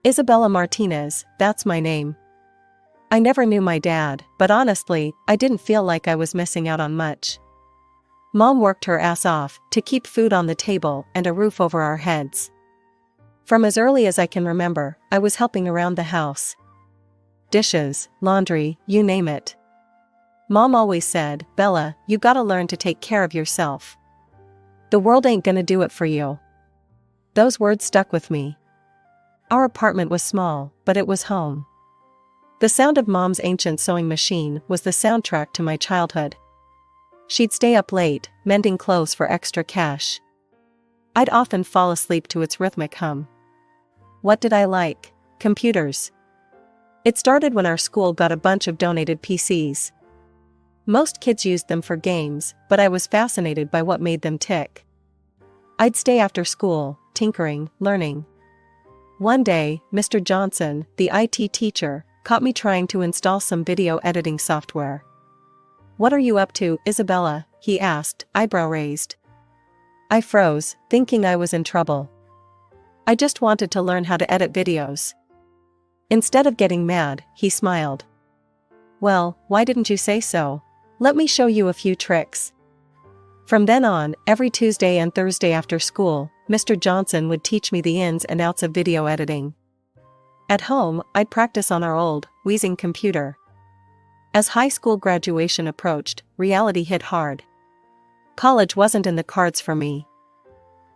Isabella Martinez, that's my name. I never knew my dad, but honestly, I didn't feel like I was missing out on much. Mom worked her ass off to keep food on the table and a roof over our heads. From as early as I can remember, I was helping around the house. Dishes, laundry, you name it. Mom always said, "Bella, you gotta learn to take care of yourself. The world ain't gonna do it for you." Those words stuck with me. Our apartment was small, but it was home. The sound of Mom's ancient sewing machine was the soundtrack to my childhood. She'd stay up late, mending clothes for extra cash. I'd often fall asleep to its rhythmic hum. What did I like? Computers. It started when our school got a bunch of donated PCs. Most kids used them for games, but I was fascinated by what made them tick. I'd stay after school, tinkering, learning. One day, Mr. Johnson, the IT teacher, caught me trying to install some video editing software. "What are you up to, Isabella?" he asked, eyebrow raised. I froze, thinking I was in trouble. I just wanted to learn how to edit videos. Instead of getting mad, he smiled. "Well, why didn't you say so? Let me show you a few tricks." From then on, every Tuesday and Thursday after school, Mr. Johnson would teach me the ins and outs of video editing. At home, I'd practice on our old, wheezing computer. As high school graduation approached, reality hit hard. College wasn't in the cards for me.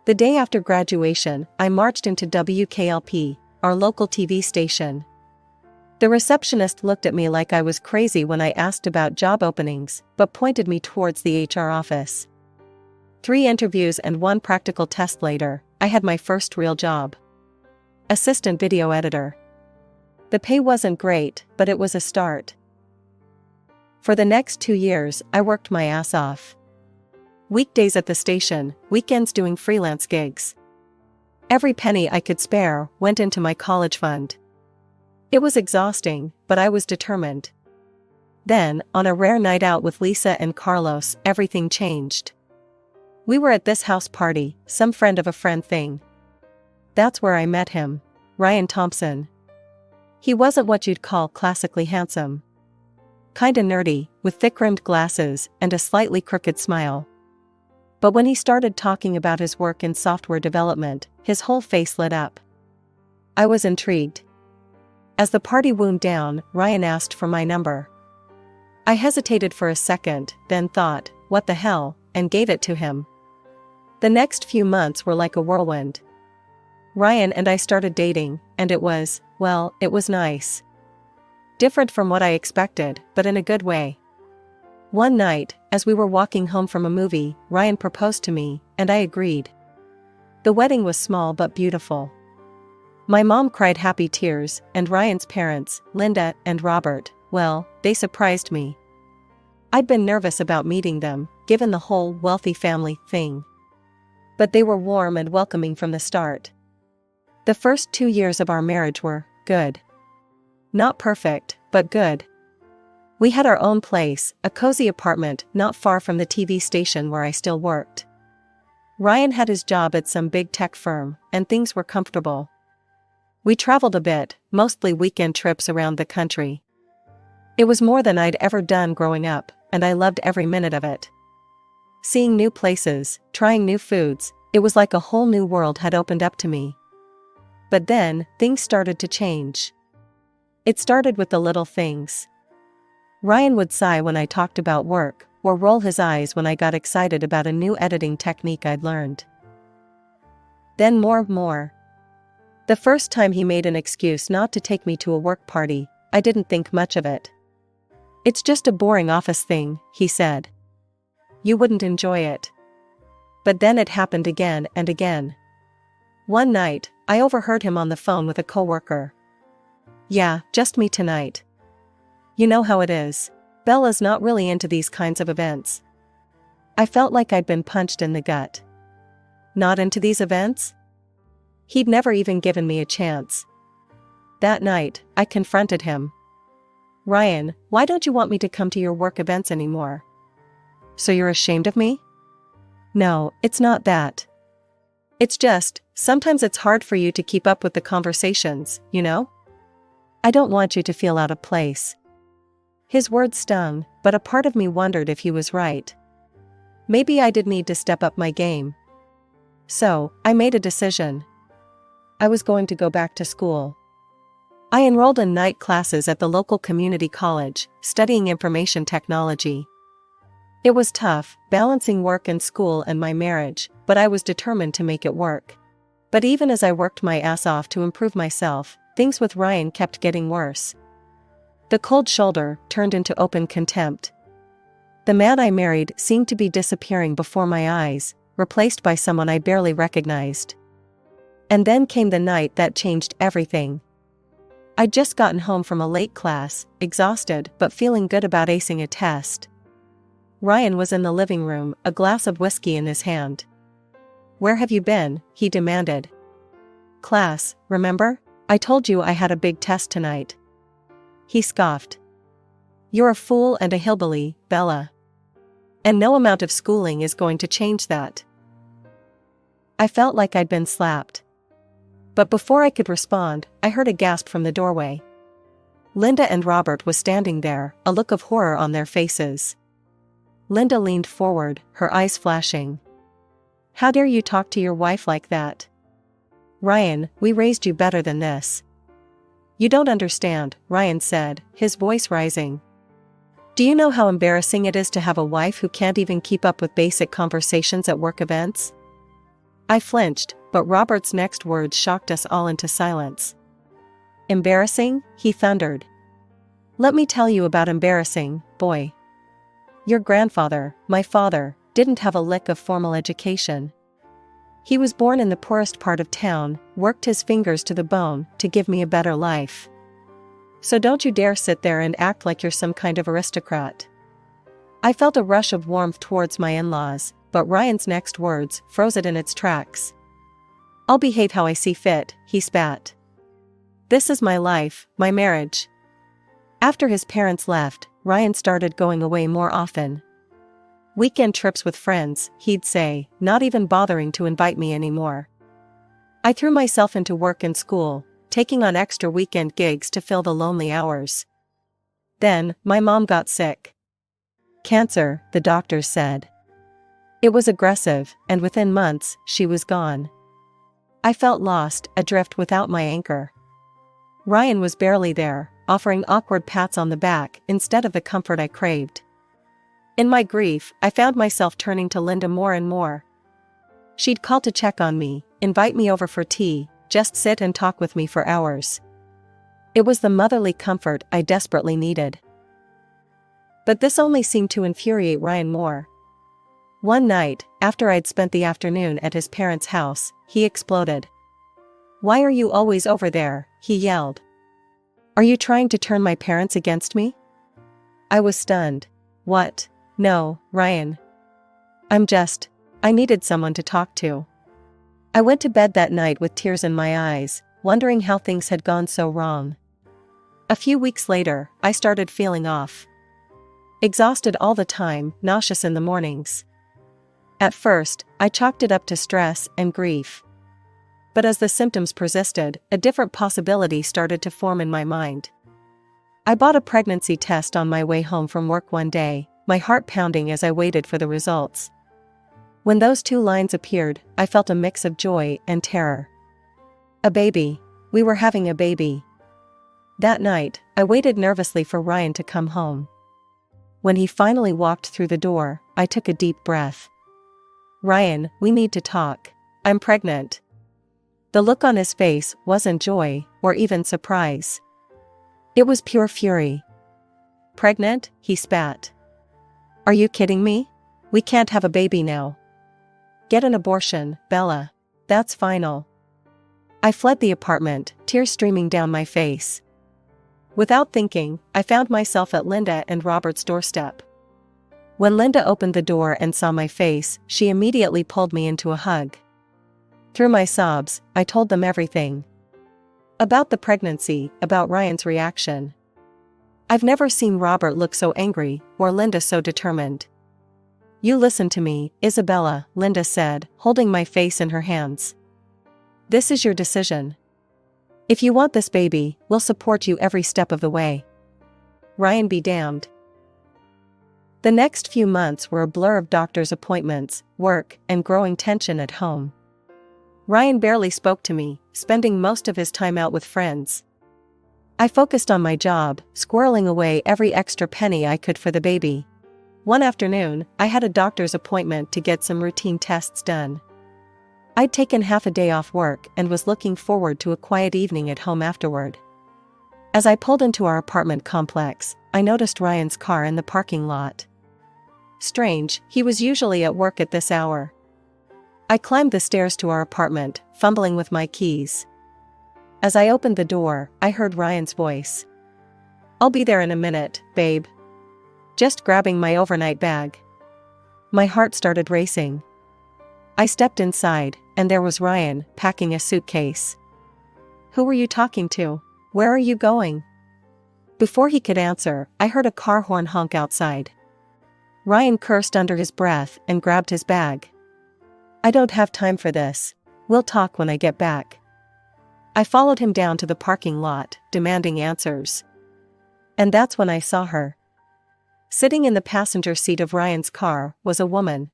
The day after graduation, I marched into WKLP, our local TV station. The receptionist looked at me like I was crazy when I asked about job openings, but pointed me towards the HR office. 3 interviews and 1 practical test later, I had my first real job. Assistant video editor. The pay wasn't great, but it was a start. For the next 2 years, I worked my ass off. Weekdays at the station, weekends doing freelance gigs. Every penny I could spare went into my college fund. It was exhausting, but I was determined. Then, on a rare night out with Lisa and Carlos, everything changed. We were at this house party, some friend of a friend thing. That's where I met him, Ryan Thompson. He wasn't what you'd call classically handsome. Kinda nerdy, with thick-rimmed glasses and a slightly crooked smile. But when he started talking about his work in software development, his whole face lit up. I was intrigued. As the party wound down, Ryan asked for my number. I hesitated for a second, then thought, what the hell, and gave it to him. The next few months were like a whirlwind. Ryan and I started dating, and it was nice. Different from what I expected, but in a good way. One night, as we were walking home from a movie, Ryan proposed to me, and I agreed. The wedding was small but beautiful. My mom cried happy tears, and Ryan's parents, Linda and Robert, they surprised me. I'd been nervous about meeting them, given the whole wealthy family thing. But they were warm and welcoming from the start. The first 2 years of our marriage were good. Not perfect, but good. We had our own place, a cozy apartment not far from the TV station where I still worked. Ryan had his job at some big tech firm, and things were comfortable. We traveled a bit, mostly weekend trips around the country. It was more than I'd ever done growing up, and I loved every minute of it. Seeing new places, trying new foods, it was like a whole new world had opened up to me. But then, things started to change. It started with the little things. Ryan would sigh when I talked about work, or roll his eyes when I got excited about a new editing technique I'd learned. Then more. The first time he made an excuse not to take me to a work party, I didn't think much of it. "It's just a boring office thing," he said. "You wouldn't enjoy it." But then it happened again and again. One night, I overheard him on the phone with a coworker. "Yeah, just me tonight. You know how it is. Bella's not really into these kinds of events." I felt like I'd been punched in the gut. Not into these events? He'd never even given me a chance. That night, I confronted him. "Ryan, why don't you want me to come to your work events anymore?" "So you're ashamed of me?" "No, it's not that. It's just, Sometimes it's hard for you to keep up with the conversations, you know? I don't want you to feel out of place. His words stung, but a part of me wondered if he was right. Maybe I did need to step up my game. So, I made a decision. I was going to go back to school. I enrolled in night classes at the local community college, studying information technology. It was tough, balancing work and school and my marriage, but I was determined to make it work. But even as I worked my ass off to improve myself, things with Ryan kept getting worse. The cold shoulder turned into open contempt. The man I married seemed to be disappearing before my eyes, replaced by someone I barely recognized. And then came the night that changed everything. I'd just gotten home from a late class, exhausted but feeling good about acing a test. Ryan was in the living room, a glass of whiskey in his hand. "Where have you been?" he demanded. "Class, remember? I told you I had a big test tonight." He scoffed. "You're a fool and a hillbilly, Bella. And no amount of schooling is going to change that." I felt like I'd been slapped. But before I could respond, I heard a gasp from the doorway. Linda and Robert was standing there, a look of horror on their faces. Linda leaned forward, her eyes flashing. "How dare you talk to your wife like that? Ryan, we raised you better than this." "You don't understand," Ryan said, his voice rising. "Do you know how embarrassing it is to have a wife who can't even keep up with basic conversations at work events?" I flinched, but Robert's next words shocked us all into silence. "Embarrassing?" he thundered. "Let me tell you about embarrassing, boy. Your grandfather, my father, didn't have a lick of formal education. He was born in the poorest part of town, worked his fingers to the bone to give me a better life. So don't you dare sit there and act like you're some kind of aristocrat." I felt a rush of warmth towards my in-laws, but Ryan's next words froze it in its tracks. "I'll behave how I see fit," he spat. "This is my life, my marriage." After his parents left, Ryan started going away more often. "Weekend trips with friends," he'd say, not even bothering to invite me anymore. I threw myself into work and school, taking on extra weekend gigs to fill the lonely hours. Then, my mom got sick. Cancer, the doctors said. It was aggressive, and within months, she was gone. I felt lost, adrift without my anchor. Ryan was barely there, offering awkward pats on the back instead of the comfort I craved. In my grief, I found myself turning to Linda more and more. She'd call to check on me, invite me over for tea, just sit and talk with me for hours. It was the motherly comfort I desperately needed. But this only seemed to infuriate Ryan more. One night, after I'd spent the afternoon at his parents' house, he exploded. "Why are you always over there?" he yelled. "Are you trying to turn my parents against me?" I was stunned. "What? No, Ryan. I needed someone to talk to." I went to bed that night with tears in my eyes, wondering how things had gone so wrong. A few weeks later, I started feeling off. Exhausted all the time, nauseous in the mornings. At first, I chalked it up to stress and grief. But as the symptoms persisted, a different possibility started to form in my mind. I bought a pregnancy test on my way home from work one day, my heart pounding as I waited for the results. When those two lines appeared, I felt a mix of joy and terror. A baby. We were having a baby. That night, I waited nervously for Ryan to come home. When he finally walked through the door, I took a deep breath. "Ryan, we need to talk. I'm pregnant." The look on his face wasn't joy, or even surprise. It was pure fury. "Pregnant?" he spat. "Are you kidding me? We can't have a baby now. Get an abortion, Bella. That's final." I fled the apartment, tears streaming down my face. Without thinking, I found myself at Linda and Robert's doorstep. When Linda opened the door and saw my face, she immediately pulled me into a hug. Through my sobs, I told them everything. About the pregnancy, about Ryan's reaction. I've never seen Robert look so angry, or Linda so determined. "You listen to me, Isabella," Linda said, holding my face in her hands. This is your decision. If you want this baby, we'll support you every step of the way. Ryan be damned. The next few months were a blur of doctor's appointments, work, and growing tension at home. Ryan barely spoke to me, spending most of his time out with friends. I focused on my job, squirreling away every extra penny I could for the baby. One afternoon, I had a doctor's appointment to get some routine tests done. I'd taken half a day off work and was looking forward to a quiet evening at home afterward. As I pulled into our apartment complex, I noticed Ryan's car in the parking lot. Strange, he was usually at work at this hour. I climbed the stairs to our apartment, fumbling with my keys. As I opened the door, I heard Ryan's voice. "I'll be there in a minute, babe. Just grabbing my overnight bag." My heart started racing. I stepped inside, and there was Ryan, packing a suitcase. "Who were you talking to? Where are you going?" Before he could answer, I heard a car horn honk outside. Ryan cursed under his breath and grabbed his bag. "I don't have time for this. We'll talk when I get back." I followed him down to the parking lot, demanding answers. And that's when I saw her. Sitting in the passenger seat of Ryan's car was a woman.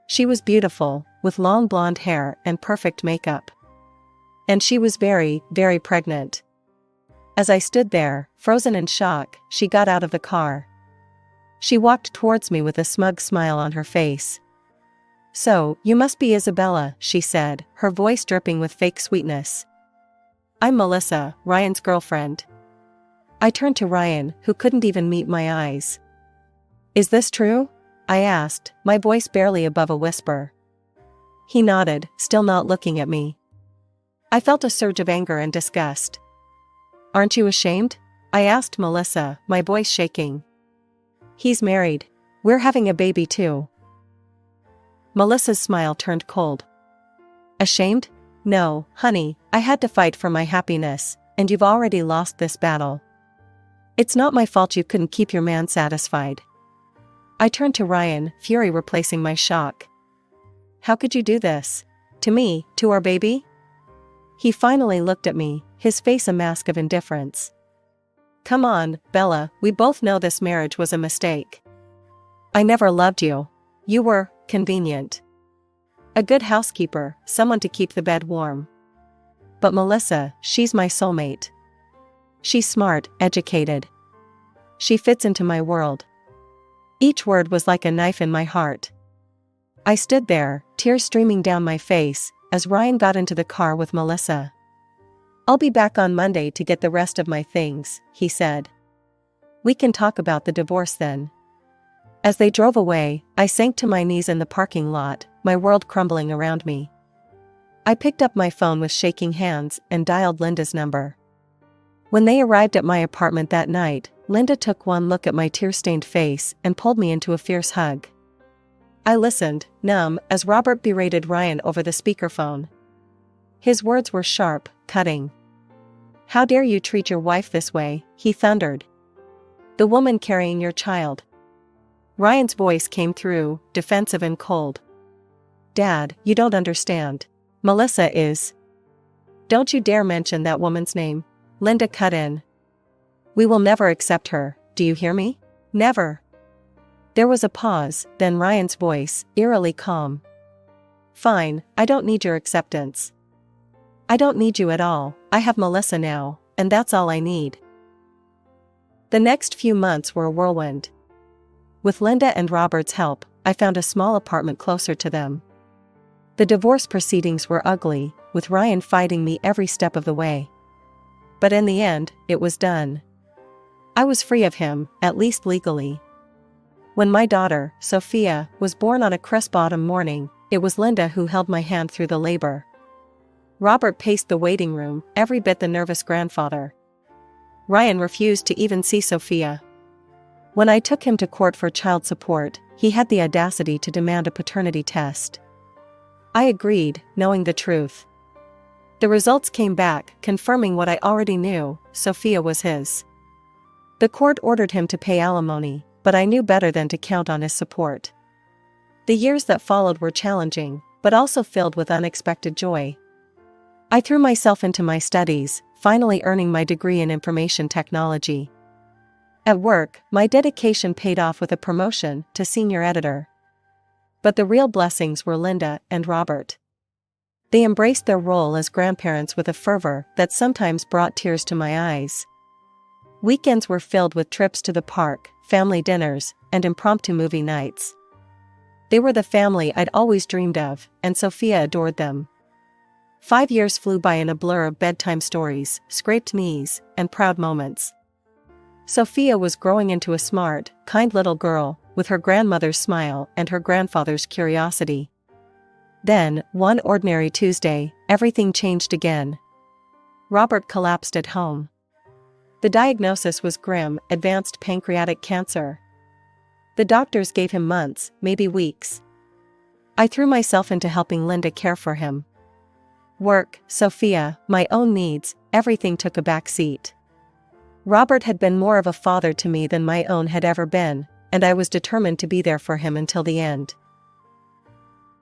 She was beautiful, with long blonde hair and perfect makeup. And she was very, very pregnant. As I stood there, frozen in shock, she got out of the car. She walked towards me with a smug smile on her face. "So, you must be Isabella," she said, her voice dripping with fake sweetness. "I'm Melissa, Ryan's girlfriend." I turned to Ryan, who couldn't even meet my eyes. "Is this true?" I asked, my voice barely above a whisper. He nodded, still not looking at me. I felt a surge of anger and disgust. "Aren't you ashamed?" I asked Melissa, my voice shaking. "He's married. We're having a baby too." Melissa's smile turned cold. "Ashamed? No, honey, I had to fight for my happiness, and you've already lost this battle. It's not my fault you couldn't keep your man satisfied." I turned to Ryan, fury replacing my shock. "How could you do this? To me, to our baby?" He finally looked at me, his face a mask of indifference. "Come on, Bella, we both know this marriage was a mistake. I never loved you. You were convenient. A good housekeeper, someone to keep the bed warm. But Melissa, she's my soulmate. She's smart, educated. She fits into my world." Each word was like a knife in my heart. I stood there, tears streaming down my face, as Ryan got into the car with Melissa. "I'll be back on Monday to get the rest of my things," he said. "We can talk about the divorce then." As they drove away, I sank to my knees in the parking lot, my world crumbling around me. I picked up my phone with shaking hands and dialed Linda's number. When they arrived at my apartment that night, Linda took one look at my tear-stained face and pulled me into a fierce hug. I listened, numb, as Robert berated Ryan over the speakerphone. His words were sharp, cutting. "How dare you treat your wife this way," he thundered. "The woman carrying your child." Ryan's voice came through, defensive and cold. "Dad, you don't understand. Melissa is..." "Don't you dare mention that woman's name," Linda cut in. "We will never accept her, do you hear me? Never." There was a pause, then Ryan's voice, eerily calm. "Fine, I don't need your acceptance. I don't need you at all, I have Melissa now, and that's all I need." The next few months were a whirlwind. With Linda and Robert's help, I found a small apartment closer to them. The divorce proceedings were ugly, with Ryan fighting me every step of the way. But in the end, it was done. I was free of him, at least legally. When my daughter, Sophia, was born on a crisp autumn morning, it was Linda who held my hand through the labor. Robert paced the waiting room, every bit the nervous grandfather. Ryan refused to even see Sophia. When I took him to court for child support, he had the audacity to demand a paternity test. I agreed, knowing the truth. The results came back, confirming what I already knew: Sophia was his. The court ordered him to pay alimony, but I knew better than to count on his support. The years that followed were challenging, but also filled with unexpected joy. I threw myself into my studies, finally earning my degree in information technology. At work, my dedication paid off with a promotion to senior editor. But the real blessings were Linda and Robert. They embraced their role as grandparents with a fervor that sometimes brought tears to my eyes. Weekends were filled with trips to the park, family dinners, and impromptu movie nights. They were the family I'd always dreamed of, and Sophia adored them. 5 years flew by in a blur of bedtime stories, scraped knees, and proud moments. Sophia was growing into a smart, kind little girl, with her grandmother's smile and her grandfather's curiosity. Then, one ordinary Tuesday, everything changed again. Robert collapsed at home. The diagnosis was grim: advanced pancreatic cancer. The doctors gave him months, maybe weeks. I threw myself into helping Linda care for him. Work, Sophia, my own needs, everything took a back seat. Robert had been more of a father to me than my own had ever been, and I was determined to be there for him until the end.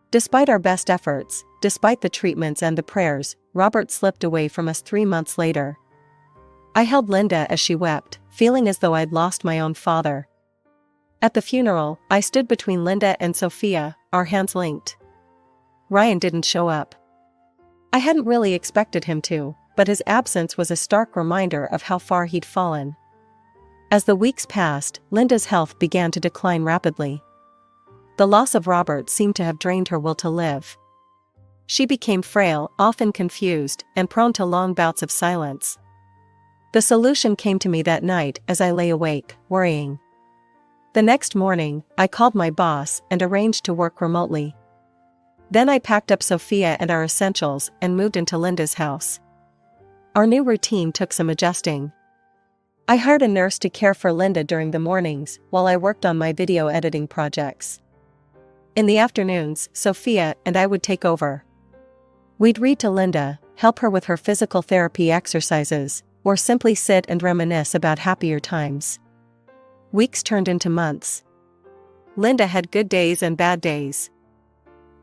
Despite our best efforts, despite the treatments and the prayers, Robert slipped away from us 3 months later. I held Linda as she wept, feeling as though I'd lost my own father. At the funeral, I stood between Linda and Sophia, our hands linked. Ryan didn't show up. I hadn't really expected him to, but his absence was a stark reminder of how far he'd fallen. As the weeks passed, Linda's health began to decline rapidly. The loss of Robert seemed to have drained her will to live. She became frail, often confused, and prone to long bouts of silence. The solution came to me that night as I lay awake, worrying. The next morning, I called my boss and arranged to work remotely. Then I packed up Sophia and our essentials and moved into Linda's house. Our new routine took some adjusting. I hired a nurse to care for Linda during the mornings while I worked on my video editing projects. In the afternoons, Sophia and I would take over. We'd read to Linda, help her with her physical therapy exercises, or simply sit and reminisce about happier times. Weeks turned into months. Linda had good days and bad days.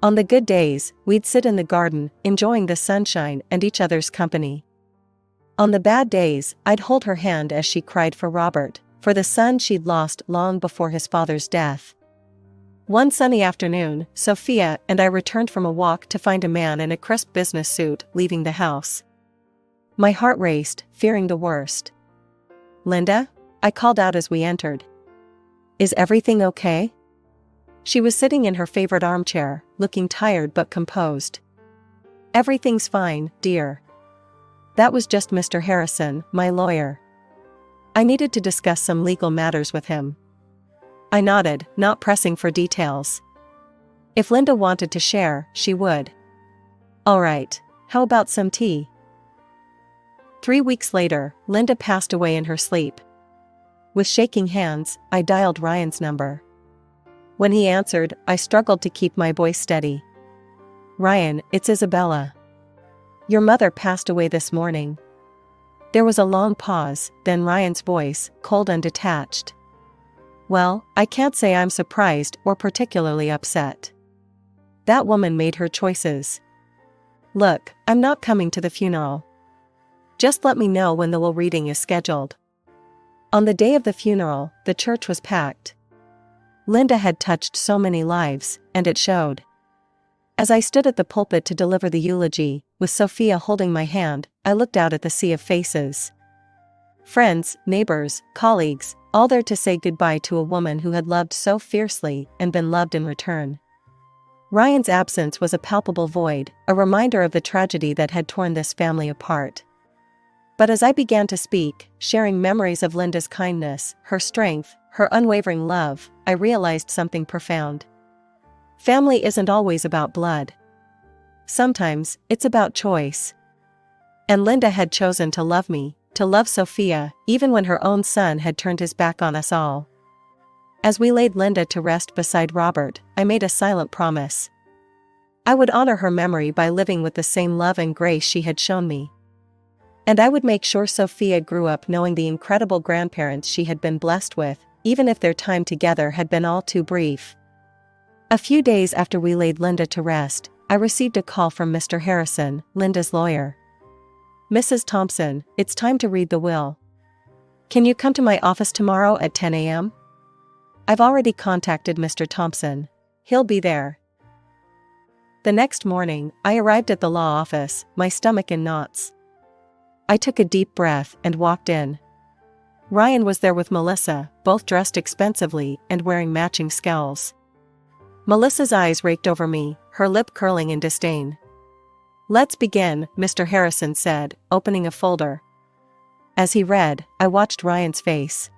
On the good days, we'd sit in the garden, enjoying the sunshine and each other's company. On the bad days, I'd hold her hand as she cried for Robert, for the son she'd lost long before his father's death. One sunny afternoon, Sophia and I returned from a walk to find a man in a crisp business suit leaving the house. My heart raced, fearing the worst. "Linda?" I called out as we entered. "Is everything okay?" She was sitting in her favorite armchair, looking tired but composed. "Everything's fine, dear. That was just Mr. Harrison, my lawyer. I needed to discuss some legal matters with him." I nodded, not pressing for details. If Linda wanted to share, she would. "All right, how about some tea?" 3 weeks later, Linda passed away in her sleep. With shaking hands, I dialed Ryan's number. When he answered, I struggled to keep my voice steady. "Ryan, it's Isabella. Your mother passed away this morning." There was a long pause, then Ryan's voice, cold and detached. "Well, I can't say I'm surprised or particularly upset. That woman made her choices. Look, I'm not coming to the funeral. Just let me know when the will reading is scheduled." On the day of the funeral, the church was packed. Linda had touched so many lives, and it showed. As I stood at the pulpit to deliver the eulogy, with Sophia holding my hand, I looked out at the sea of faces. Friends, neighbors, colleagues, all there to say goodbye to a woman who had loved so fiercely and been loved in return. Ryan's absence was a palpable void, a reminder of the tragedy that had torn this family apart. But as I began to speak, sharing memories of Linda's kindness, her strength, her unwavering love, I realized something profound. Family isn't always about blood. Sometimes, it's about choice. And Linda had chosen to love me, to love Sophia, even when her own son had turned his back on us all. As we laid Linda to rest beside Robert, I made a silent promise. I would honor her memory by living with the same love and grace she had shown me. And I would make sure Sophia grew up knowing the incredible grandparents she had been blessed with, even if their time together had been all too brief. A few days after we laid Linda to rest, I received a call from Mr. Harrison, Linda's lawyer. Mrs. Thompson, it's time to read the will. Can you come to my office tomorrow at 10 a.m.? I've already contacted Mr. Thompson. He'll be there. The next morning, I arrived at the law office, my stomach in knots. I took a deep breath and walked in. Ryan was there with Melissa, both dressed expensively and wearing matching scowls. Melissa's eyes raked over me, her lip curling in disdain. "Let's begin," Mr. Harrison said, opening a folder. As he read, I watched Ryan's face.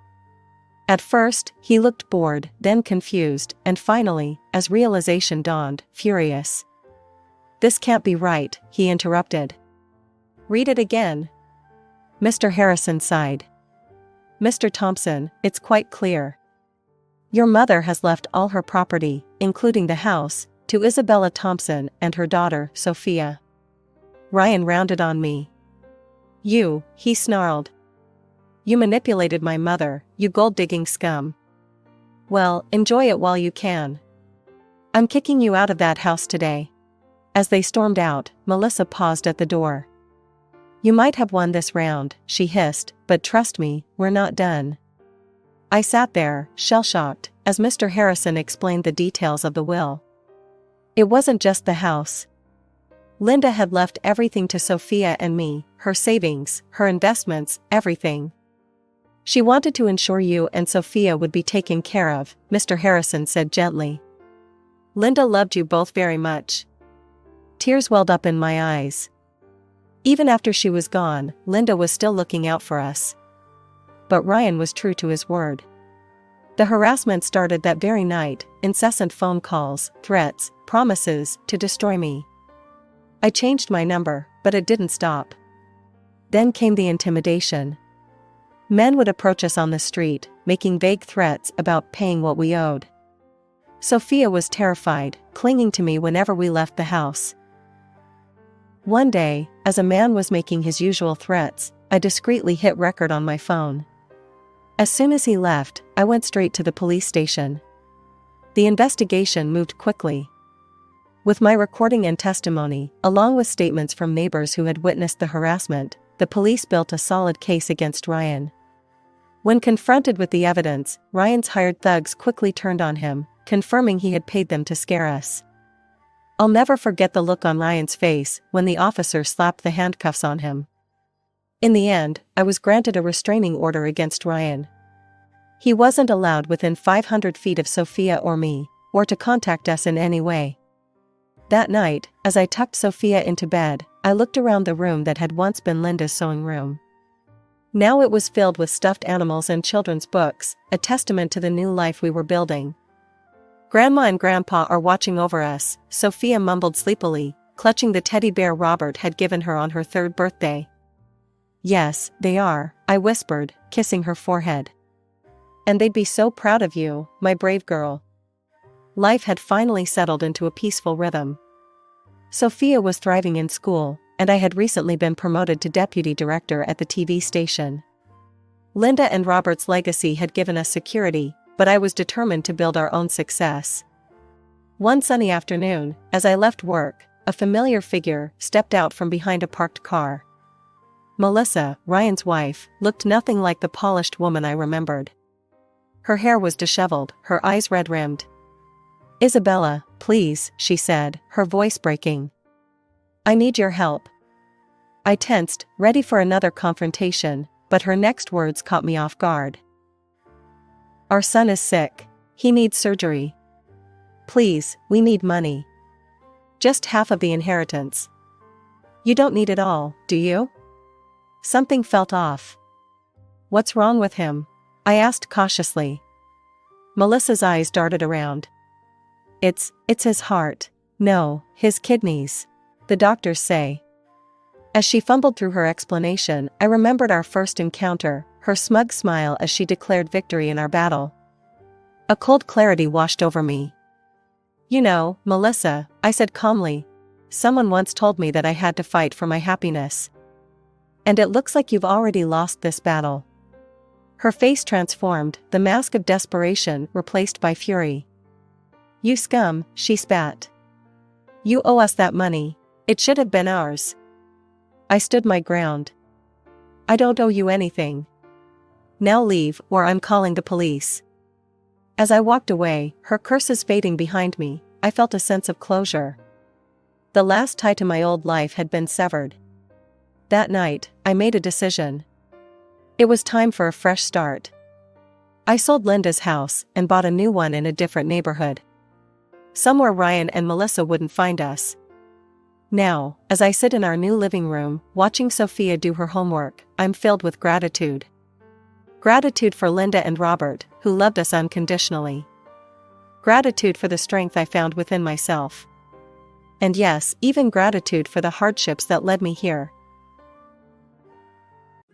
At first, he looked bored, then confused, and finally, as realization dawned, furious. "This can't be right," he interrupted. "Read it again." Mr. Harrison sighed. "Mr. Thompson, it's quite clear. Your mother has left all her property, including the house, to Isabella Thompson and her daughter, Sophia." Ryan rounded on me. "You," he snarled. "You manipulated my mother, you gold-digging scum. Well, enjoy it while you can. I'm kicking you out of that house today." As they stormed out, Melissa paused at the door. "You might have won this round," she hissed, "but trust me, we're not done." I sat there, shell-shocked, as Mr. Harrison explained the details of the will. It wasn't just the house. Linda had left everything to Sophia and me, her savings, her investments, everything. "She wanted to ensure you and Sophia would be taken care of," Mr. Harrison said gently. "Linda loved you both very much." Tears welled up in my eyes. Even after she was gone, Linda was still looking out for us. But Ryan was true to his word. The harassment started that very night, incessant phone calls, threats, promises to destroy me. I changed my number, but it didn't stop. Then came the intimidation. Men would approach us on the street, making vague threats about paying what we owed. Sophia was terrified, clinging to me whenever we left the house. One day, as a man was making his usual threats, I discreetly hit record on my phone. As soon as he left, I went straight to the police station. The investigation moved quickly. With my recording and testimony, along with statements from neighbors who had witnessed the harassment, the police built a solid case against Ryan. When confronted with the evidence, Ryan's hired thugs quickly turned on him, confirming he had paid them to scare us. I'll never forget the look on Ryan's face when the officer slapped the handcuffs on him. In the end, I was granted a restraining order against Ryan. He wasn't allowed within 500 feet of Sophia or me, or to contact us in any way. That night, as I tucked Sophia into bed, I looked around the room that had once been Linda's sewing room. Now it was filled with stuffed animals and children's books, a testament to the new life we were building. "Grandma and Grandpa are watching over us," Sophia mumbled sleepily, clutching the teddy bear Robert had given her on her 3rd birthday. "Yes, they are," I whispered, kissing her forehead. "And they'd be so proud of you, my brave girl." Life had finally settled into a peaceful rhythm. Sophia was thriving in school, and I had recently been promoted to deputy director at the TV station. Linda and Robert's legacy had given us security, but I was determined to build our own success. One sunny afternoon, as I left work, a familiar figure stepped out from behind a parked car. Melissa, Ryan's wife, looked nothing like the polished woman I remembered. Her hair was disheveled, her eyes red-rimmed. "Isabella, please," she said, her voice breaking. "I need your help." I tensed, ready for another confrontation, but her next words caught me off guard. "Our son is sick. He needs surgery. Please, we need money. Just half of the inheritance." "You don't need it all, do you?" Something felt off. "What's wrong with him?" I asked cautiously. Melissa's eyes darted around. It's his heart. No, his kidneys. The doctors say." As she fumbled through her explanation, I remembered our first encounter, her smug smile as she declared victory in our battle. A cold clarity washed over me. "You know, Melissa," I said calmly, "someone once told me that I had to fight for my happiness. And it looks like you've already lost this battle." Her face transformed, the mask of desperation replaced by fury. "You scum," she spat. "You owe us that money. It should have been ours." I stood my ground. I don't owe you anything. Now leave, or I'm calling the police. As I walked away, her curses fading behind me, I felt a sense of closure. The last tie to my old life had been severed. That night, I made a decision. It was time for a fresh start. I sold Linda's house and bought a new one in a different neighborhood. Somewhere Ryan and Melissa wouldn't find us. Now, as I sit in our new living room, watching Sophia do her homework, I'm filled with gratitude. Gratitude for Linda and Robert, who loved us unconditionally. Gratitude for the strength I found within myself. And yes, even gratitude for the hardships that led me here.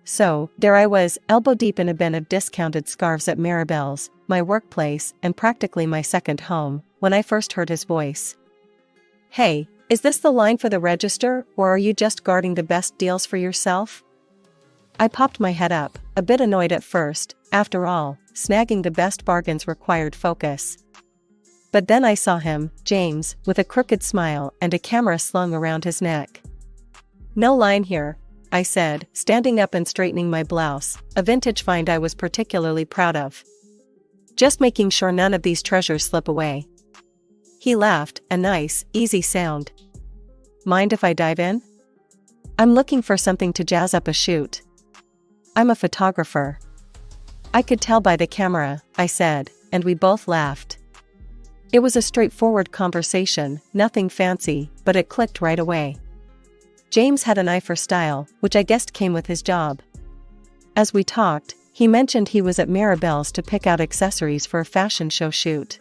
So, there I was, elbow deep in a bin of discounted scarves at Maribel's, my workplace, and practically my second home, when I first heard his voice. Hey, is this the line for the register, or are you just guarding the best deals for yourself? I popped my head up, a bit annoyed at first. After all, snagging the best bargains required focus. But then I saw him, James, with a crooked smile and a camera slung around his neck. No line here, I said, standing up and straightening my blouse, a vintage find I was particularly proud of. Just making sure none of these treasures slip away. He laughed, a nice, easy sound. Mind if I dive in? I'm looking for something to jazz up a shoot. I'm a photographer. I could tell by the camera, I said, and we both laughed. It was a straightforward conversation, nothing fancy, but it clicked right away. James had an eye for style, which I guessed came with his job. As we talked, he mentioned he was at Maribel's to pick out accessories for a fashion show shoot.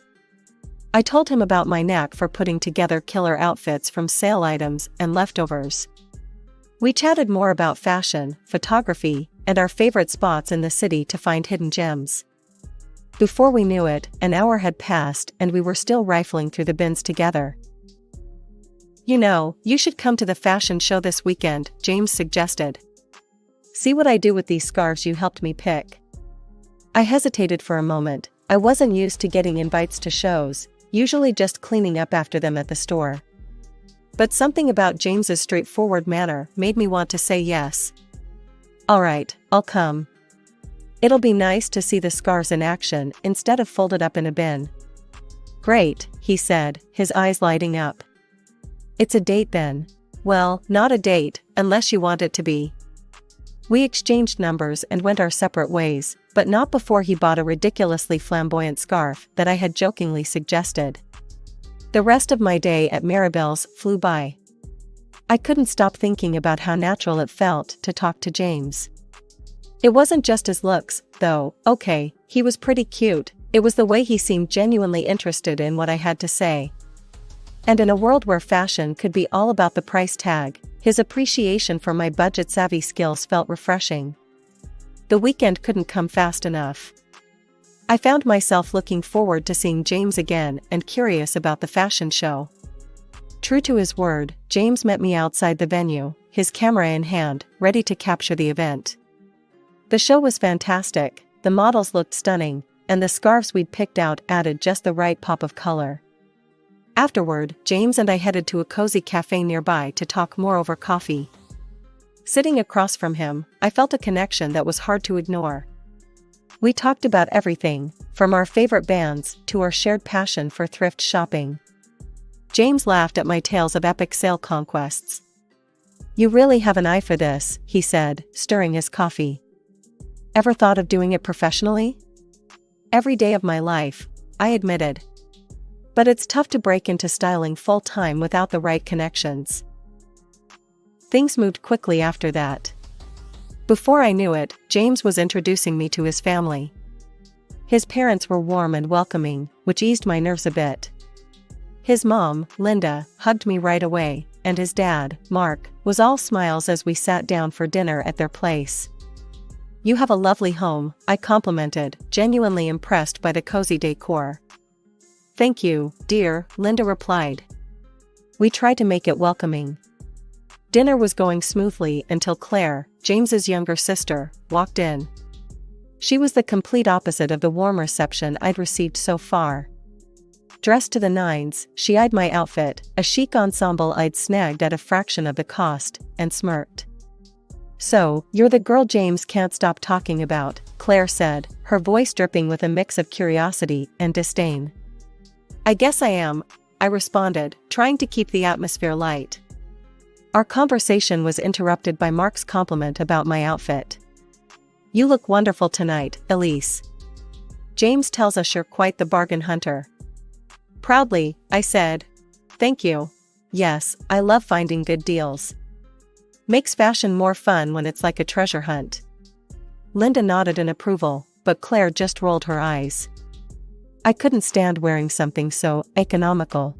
I told him about my knack for putting together killer outfits from sale items and leftovers. We chatted more about fashion, photography, and our favorite spots in the city to find hidden gems. Before we knew it, an hour had passed and we were still rifling through the bins together. You know, you should come to the fashion show this weekend, James suggested. See what I do with these scarves you helped me pick. I hesitated for a moment. I wasn't used to getting invites to shows, usually just cleaning up after them at the store. But something about James's straightforward manner made me want to say yes. All right, I'll come. It'll be nice to see the scarves in action instead of folded up in a bin. Great, he said, his eyes lighting up. It's a date then. Well, not a date, unless you want it to be. We exchanged numbers and went our separate ways, but not before he bought a ridiculously flamboyant scarf that I had jokingly suggested. The rest of my day at Maribel's flew by. I couldn't stop thinking about how natural it felt to talk to James. It wasn't just his looks, though. Okay, he was pretty cute. It was the way he seemed genuinely interested in what I had to say. And in a world where fashion could be all about the price tag, his appreciation for my budget-savvy skills felt refreshing. The weekend couldn't come fast enough. I found myself looking forward to seeing James again and curious about the fashion show. True to his word, James met me outside the venue, his camera in hand, ready to capture the event. The show was fantastic, the models looked stunning, and the scarves we'd picked out added just the right pop of color. Afterward, James and I headed to a cozy cafe nearby to talk more over coffee. Sitting across from him, I felt a connection that was hard to ignore. We talked about everything, from our favorite bands to our shared passion for thrift shopping. James laughed at my tales of epic sale conquests. You really have an eye for this, he said, stirring his coffee. Ever thought of doing it professionally? Every day of my life, I admitted. But it's tough to break into styling full-time without the right connections. Things moved quickly after that. Before I knew it, James was introducing me to his family. His parents were warm and welcoming, which eased my nerves a bit. His mom, Linda, hugged me right away, and his dad, Mark, was all smiles as we sat down for dinner at their place. You have a lovely home, I complimented, genuinely impressed by the cozy decor. Thank you, dear, Linda replied. We tried to make it welcoming. Dinner was going smoothly until Claire, James's younger sister, walked in. She was the complete opposite of the warm reception I'd received so far. Dressed to the nines, she eyed my outfit, a chic ensemble I'd snagged at a fraction of the cost, and smirked. So, you're the girl James can't stop talking about, Claire said, her voice dripping with a mix of curiosity and disdain. I guess I am, I responded, trying to keep the atmosphere light. Our conversation was interrupted by Mark's compliment about my outfit. You look wonderful tonight, Elise. James tells us you're quite the bargain hunter. Proudly, I said. Thank you. Yes, I love finding good deals. Makes fashion more fun when it's like a treasure hunt. Linda nodded in approval, but Claire just rolled her eyes. I couldn't stand wearing something so economical.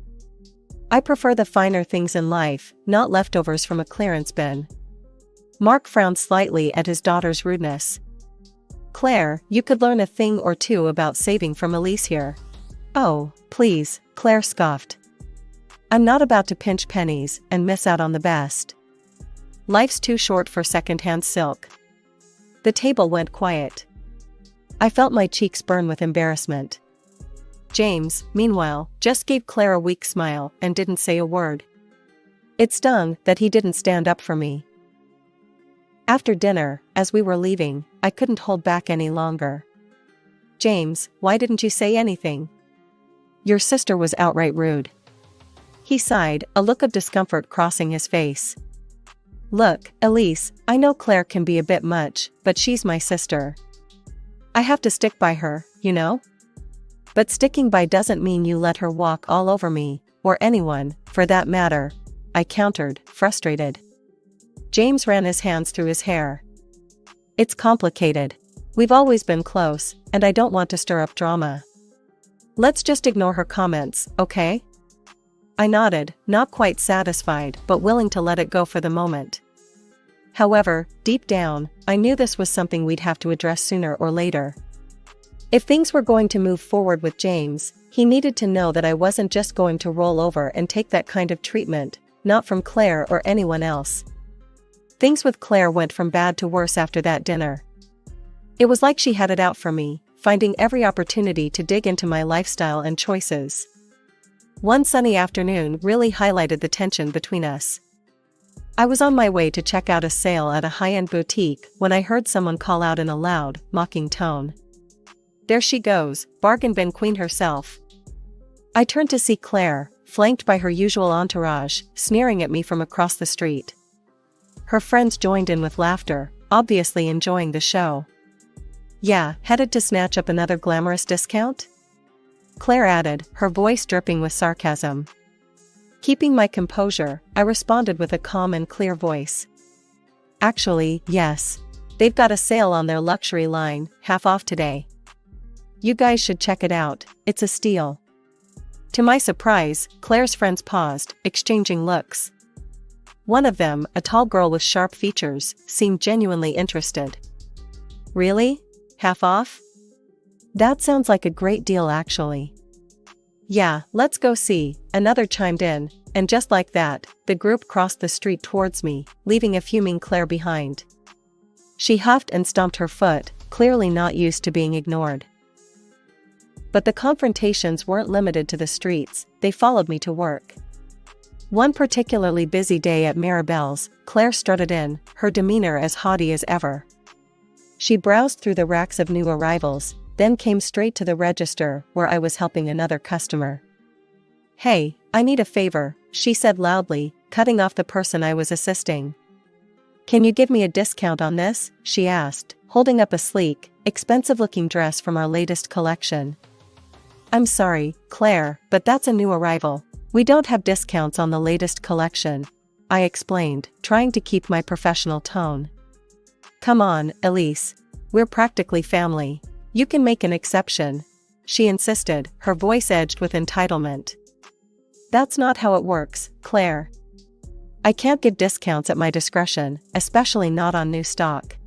I prefer the finer things in life, not leftovers from a clearance bin. Mark frowned slightly at his daughter's rudeness. Claire, you could learn a thing or two about saving from Elise here. Oh, please, Claire scoffed. I'm not about to pinch pennies and miss out on the best. Life's too short for second-hand silk. The table went quiet. I felt my cheeks burn with embarrassment. James, meanwhile, just gave Claire a weak smile and didn't say a word. It stung that he didn't stand up for me. After dinner, as we were leaving, I couldn't hold back any longer. James, why didn't you say anything? Your sister was outright rude. He sighed, a look of discomfort crossing his face. Look, Elise, I know Claire can be a bit much, but she's my sister. I have to stick by her, you know? But sticking by doesn't mean you let her walk all over me, or anyone, for that matter, I countered, frustrated. James ran his hands through his hair. It's complicated. We've always been close, and I don't want to stir up drama. Let's just ignore her comments, okay? I nodded, not quite satisfied, but willing to let it go for the moment. However, deep down, I knew this was something we'd have to address sooner or later. If things were going to move forward with James, he needed to know that I wasn't just going to roll over and take that kind of treatment, not from Claire or anyone else. Things with Claire went from bad to worse after that dinner. It was like she had it out for me, finding every opportunity to dig into my lifestyle and choices. One sunny afternoon really highlighted the tension between us. I was on my way to check out a sale at a high-end boutique when I heard someone call out in a loud, mocking tone. There she goes, bargain bin queen herself. I turned to see Claire, flanked by her usual entourage, sneering at me from across the street. Her friends joined in with laughter, obviously enjoying the show. Yeah, headed to snatch up another glamorous discount? Claire added, her voice dripping with sarcasm. Keeping my composure, I responded with a calm and clear voice. Actually, yes. They've got a sale on their luxury line, half off today. You guys should check it out, it's a steal. To my surprise, Claire's friends paused, exchanging looks. One of them, a tall girl with sharp features, seemed genuinely interested. Really? Half off? That sounds like a great deal actually. Yeah, let's go see, another chimed in, and just like that, the group crossed the street towards me, leaving a fuming Claire behind. She huffed and stomped her foot, clearly not used to being ignored. But the confrontations weren't limited to the streets, they followed me to work. One particularly busy day at Maribel's, Claire strutted in, her demeanor as haughty as ever. She browsed through the racks of new arrivals, then came straight to the register where I was helping another customer. Hey, I need a favor, she said loudly, cutting off the person I was assisting. Can you give me a discount on this? She asked, holding up a sleek, expensive-looking dress from our latest collection. I'm sorry, Claire, but that's a new arrival. We don't have discounts on the latest collection, I explained, trying to keep my professional tone. Come on, Elise. We're practically family. You can make an exception, she insisted, her voice edged with entitlement. That's not how it works, Claire. I can't give discounts at my discretion, especially not on new stock.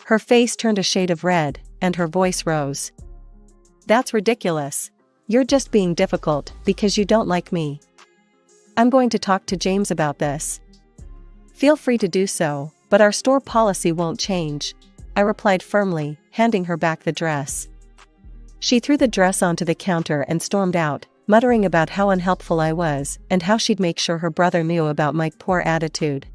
Her face turned a shade of red, and her voice rose. That's ridiculous. You're just being difficult because you don't like me. I'm going to talk to James about this. Feel free to do so, but our store policy won't change, I replied firmly, handing her back the dress. She threw the dress onto the counter and stormed out, muttering about how unhelpful I was and how she'd make sure her brother knew about my poor attitude.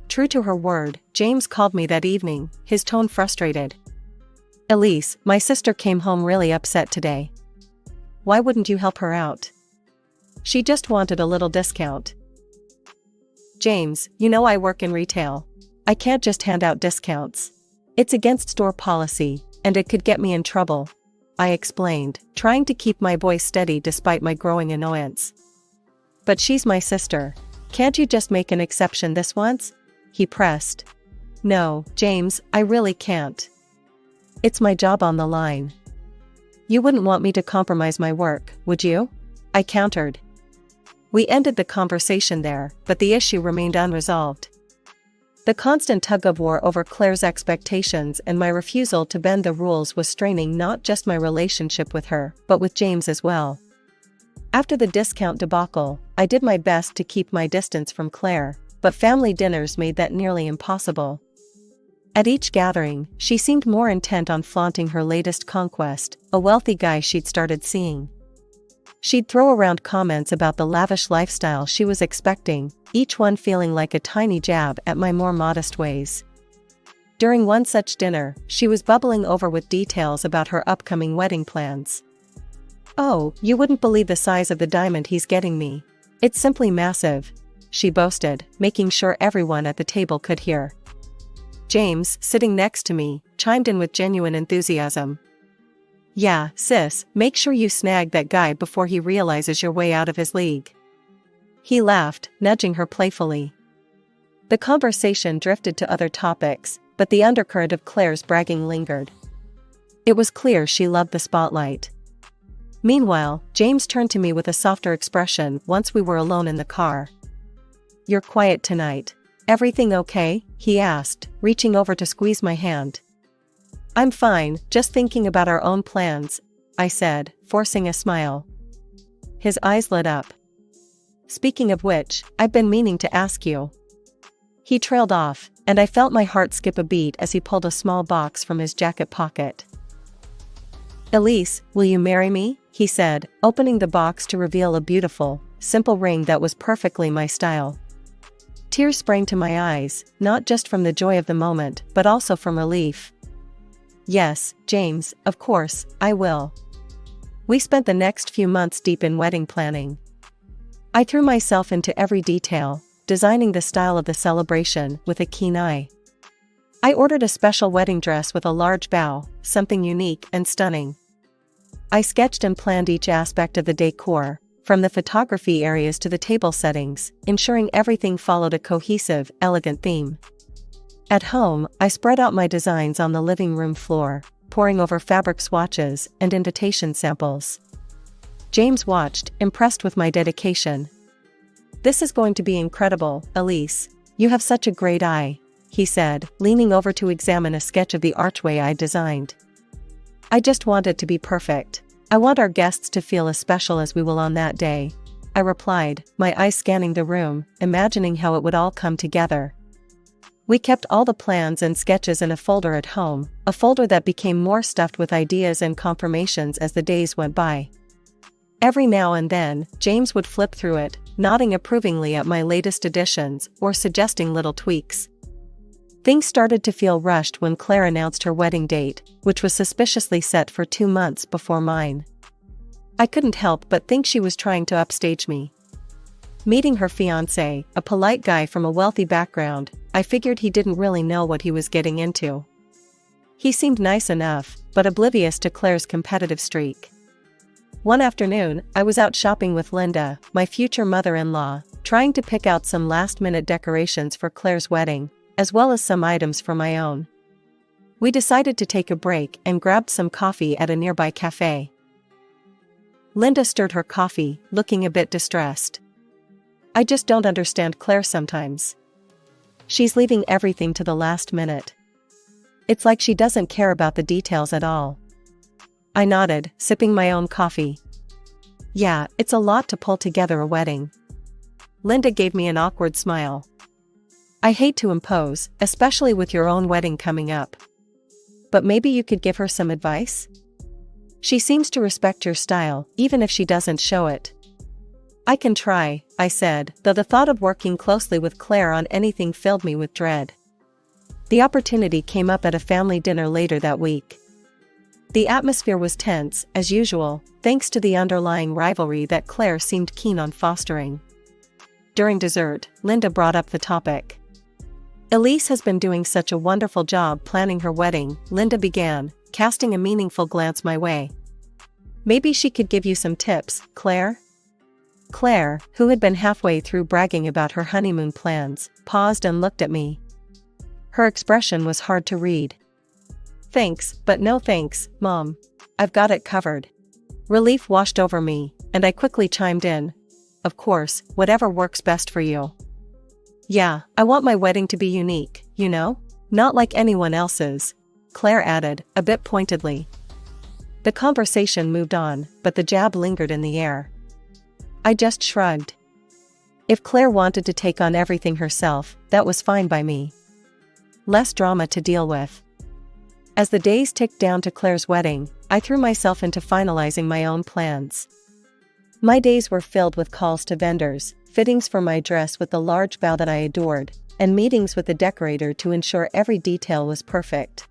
True to her word, James called me that evening, his tone frustrated. "Elise, my sister came home really upset today. Why wouldn't you help her out? She just wanted a little discount." "James, you know I work in retail. I can't just hand out discounts. It's against store policy, and it could get me in trouble," I explained, trying to keep my voice steady despite my growing annoyance. "But she's my sister. Can't you just make an exception this once?" he pressed. "No, James, I really can't. It's my job on the line." "You wouldn't want me to compromise my work, would you?" I countered. We ended the conversation there, but the issue remained unresolved. The constant tug-of-war over Claire's expectations and my refusal to bend the rules was straining not just my relationship with her, but with James as well. After the discount debacle, I did my best to keep my distance from Claire, but family dinners made that nearly impossible. At each gathering, she seemed more intent on flaunting her latest conquest, a wealthy guy she'd started seeing. She'd throw around comments about the lavish lifestyle she was expecting, each one feeling like a tiny jab at my more modest ways. During one such dinner, she was bubbling over with details about her upcoming wedding plans. "Oh, you wouldn't believe the size of the diamond he's getting me. It's simply massive," she boasted, making sure everyone at the table could hear. James, sitting next to me, chimed in with genuine enthusiasm. "Yeah, sis, make sure you snag that guy before he realizes you're way out of his league." He laughed, nudging her playfully. The conversation drifted to other topics, but the undercurrent of Claire's bragging lingered. It was clear she loved the spotlight. Meanwhile, James turned to me with a softer expression once we were alone in the car. "You're quiet tonight. Everything okay?" he asked, reaching over to squeeze my hand. "I'm fine, just thinking about our own plans," I said, forcing a smile. His eyes lit up. "Speaking of which, I've been meaning to ask you." He trailed off, and I felt my heart skip a beat as he pulled a small box from his jacket pocket. "Elise, will you marry me?" he said, opening the box to reveal a beautiful, simple ring that was perfectly my style. Tears sprang to my eyes, not just from the joy of the moment, but also from relief. "Yes, James, of course, I will." We spent the next few months deep in wedding planning. I threw myself into every detail, designing the style of the celebration with a keen eye. I ordered a special wedding dress with a large bow, something unique and stunning. I sketched and planned each aspect of the decor, from the photography areas to the table settings, ensuring everything followed a cohesive, elegant theme. At home, I spread out my designs on the living room floor, poring over fabric swatches and invitation samples. James watched, impressed with my dedication. "This is going to be incredible, Elise. You have such a great eye," he said, leaning over to examine a sketch of the archway I designed. "I just want it to be perfect. I want our guests to feel as special as we will on that day," I replied, my eyes scanning the room, imagining how it would all come together. We kept all the plans and sketches in a folder at home, a folder that became more stuffed with ideas and confirmations as the days went by. Every now and then, James would flip through it, nodding approvingly at my latest additions or suggesting little tweaks. Things started to feel rushed when Claire announced her wedding date, which was suspiciously set for 2 months before mine. I couldn't help but think she was trying to upstage me. Meeting her fiancé, a polite guy from a wealthy background, I figured he didn't really know what he was getting into. He seemed nice enough, but oblivious to Claire's competitive streak. One afternoon, I was out shopping with Linda, my future mother-in-law, trying to pick out some last-minute decorations for Claire's wedding, as well as some items for my own. We decided to take a break and grabbed some coffee at a nearby cafe. Linda stirred her coffee, looking a bit distressed. "I just don't understand Claire sometimes. She's leaving everything to the last minute. It's like she doesn't care about the details at all." I nodded, sipping my own coffee. "Yeah, it's a lot to pull together a wedding." Linda gave me an awkward smile. "I hate to impose, especially with your own wedding coming up. But maybe you could give her some advice? She seems to respect your style, even if she doesn't show it." I can try, I said, though the thought of working closely with Claire on anything filled me with dread. The opportunity came up at a family dinner later that week. The atmosphere was tense, as usual, thanks to the underlying rivalry that Claire seemed keen on fostering. During dessert, Linda brought up the topic. Elise has been doing such a wonderful job planning her wedding, Linda began, casting a meaningful glance my way. Maybe she could give you some tips, Claire? Claire, who had been halfway through bragging about her honeymoon plans, paused and looked at me. Her expression was hard to read. Thanks, but no thanks, Mom. I've got it covered. Relief washed over me, and I quickly chimed in. Of course, whatever works best for you. Yeah, I want my wedding to be unique, you know? Not like anyone else's, Claire added, a bit pointedly. The conversation moved on, but the jab lingered in the air. I just shrugged. If Claire wanted to take on everything herself, that was fine by me. Less drama to deal with. As the days ticked down to Claire's wedding, I threw myself into finalizing my own plans. My days were filled with calls to vendors, fittings for my dress with the large bow that I adored, and meetings with the decorator to ensure every detail was perfect.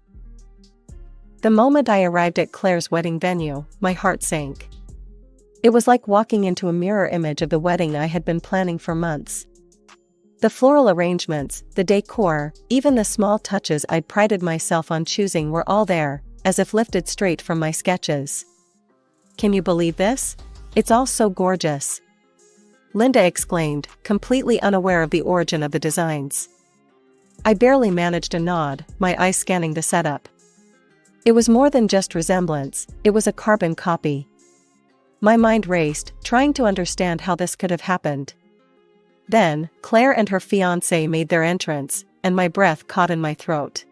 The moment I arrived at Claire's wedding venue, my heart sank. It was like walking into a mirror image of the wedding I had been planning for months. The floral arrangements, the decor, even the small touches I'd prided myself on choosing were all there, as if lifted straight from my sketches. Can you believe this? It's all so gorgeous. Linda exclaimed, completely unaware of the origin of the designs. I barely managed a nod, my eyes scanning the setup. It was more than just resemblance, it was a carbon copy. My mind raced, trying to understand how this could have happened. Then, Claire and her fiancé made their entrance, and my breath caught in my throat.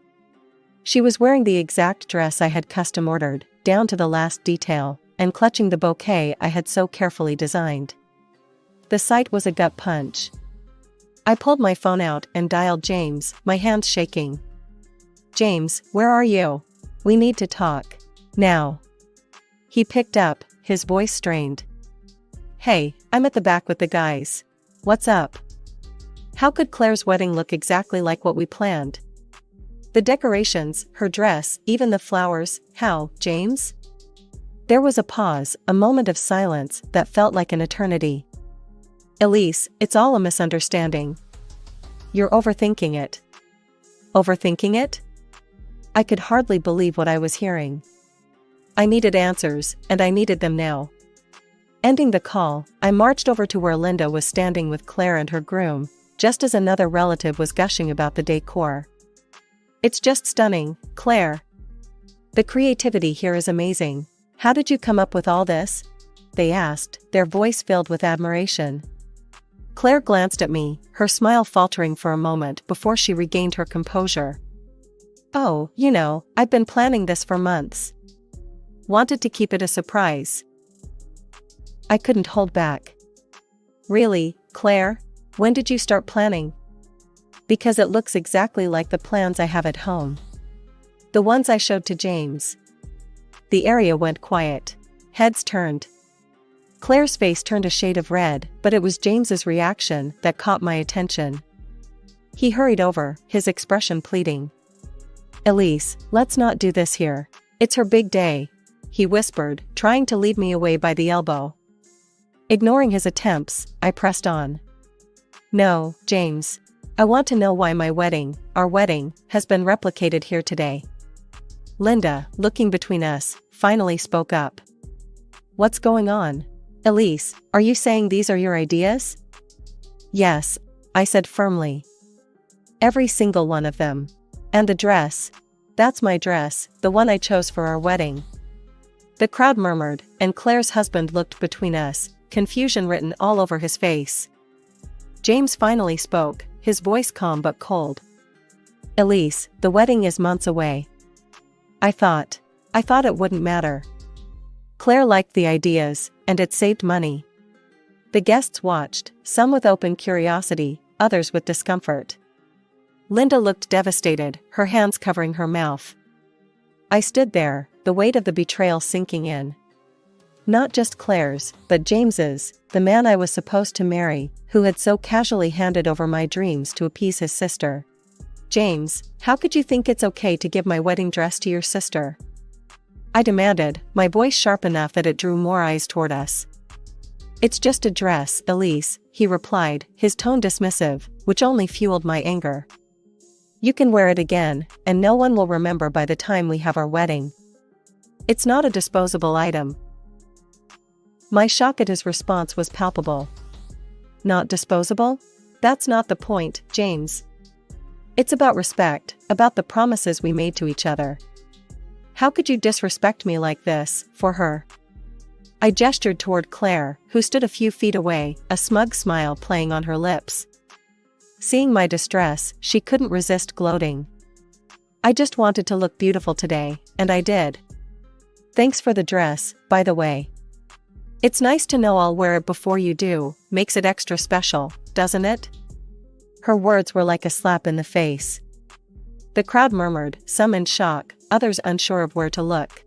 She was wearing the exact dress I had custom ordered, down to the last detail, and clutching the bouquet I had so carefully designed. The sight was a gut punch. I pulled my phone out and dialed James, my hands shaking. James, where are you? We need to talk. Now. He picked up, his voice strained. Hey, I'm at the back with the guys. What's up? How could Claire's wedding look exactly like what we planned? The decorations, her dress, even the flowers, how, James? There was a pause, a moment of silence that felt like an eternity. Elise, it's all a misunderstanding. You're overthinking it. Overthinking it? I could hardly believe what I was hearing. I needed answers, and I needed them now. Ending the call, I marched over to where Linda was standing with Claire and her groom, just as another relative was gushing about the decor. It's just stunning, Claire. The creativity here is amazing. How did you come up with all this? They asked, their voice filled with admiration. Claire glanced at me, her smile faltering for a moment before she regained her composure. Oh, you know, I've been planning this for months. Wanted to keep it a surprise. I couldn't hold back. Really, Claire? When did you start planning? Because it looks exactly like the plans I have at home. The ones I showed to James. The area went quiet. Heads turned. Claire's face turned a shade of red, but it was James's reaction that caught my attention. He hurried over, his expression pleading. Elise, let's not do this here. It's her big day, he whispered, trying to lead me away by the elbow. Ignoring his attempts, I pressed on. No, James. I want to know why my wedding, our wedding, has been replicated here today. Linda, looking between us, finally spoke up. What's going on? Elise, are you saying these are your ideas? Yes, I said firmly. Every single one of them. And the dress. That's my dress, the one I chose for our wedding. The crowd murmured, and Claire's husband looked between us, confusion written all over his face. James finally spoke, his voice calm but cold. Elise, the wedding is months away. I thought it wouldn't matter. Claire liked the ideas, and it saved money. The guests watched, some with open curiosity, others with discomfort. Linda looked devastated, her hands covering her mouth. I stood there, the weight of the betrayal sinking in. Not just Claire's, but James's, the man I was supposed to marry, who had so casually handed over my dreams to appease his sister. "James, how could you think it's okay to give my wedding dress to your sister?" I demanded, my voice sharp enough that it drew more eyes toward us. "It's just a dress, Elise," he replied, his tone dismissive, which only fueled my anger. "You can wear it again, and no one will remember by the time we have our wedding. It's not a disposable item." My shock at his response was palpable. "Not disposable? That's not the point, James. It's about respect, about the promises we made to each other. How could you disrespect me like this, for her?" I gestured toward Claire, who stood a few feet away, a smug smile playing on her lips. Seeing my distress, she couldn't resist gloating. "I just wanted to look beautiful today, and I did. Thanks for the dress, by the way. It's nice to know I'll wear it before you do, makes it extra special, doesn't it?" Her words were like a slap in the face. The crowd murmured, some in shock, others unsure of where to look.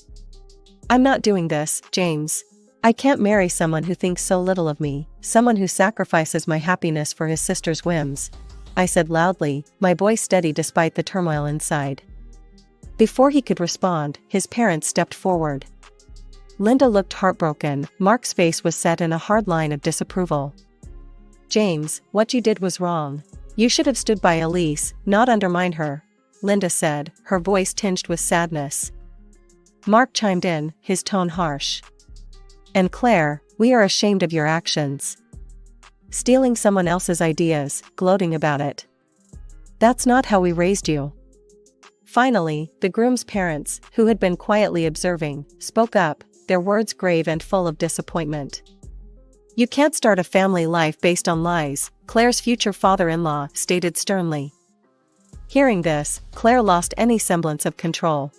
"I'm not doing this, James. I can't marry someone who thinks so little of me, someone who sacrifices my happiness for his sister's whims," I said loudly, my voice steady despite the turmoil inside. Before he could respond, his parents stepped forward. Linda looked heartbroken. Mark's face was set in a hard line of disapproval. "James, what you did was wrong. You should have stood by Elise, not undermine her," Linda said, her voice tinged with sadness. Mark chimed in, his tone harsh. "And Claire, we are ashamed of your actions. Stealing someone else's ideas, gloating about it. That's not how we raised you." Finally, the groom's parents, who had been quietly observing, spoke up, their words grave and full of disappointment. "You can't start a family life based on lies," Claire's future father-in-law stated sternly. Hearing this, Claire lost any semblance of control.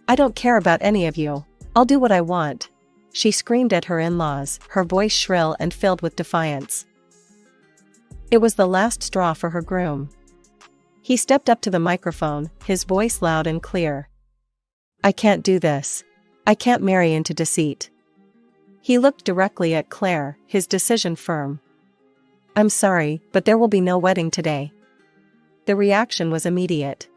"I don't care about any of you. I'll do what I want," she screamed at her in-laws, her voice shrill and filled with defiance. It was the last straw for her groom. He stepped up to the microphone, his voice loud and clear. "I can't do this. I can't marry into deceit." He looked directly at Claire, his decision firm. "I'm sorry, but there will be no wedding today." The reaction was immediate.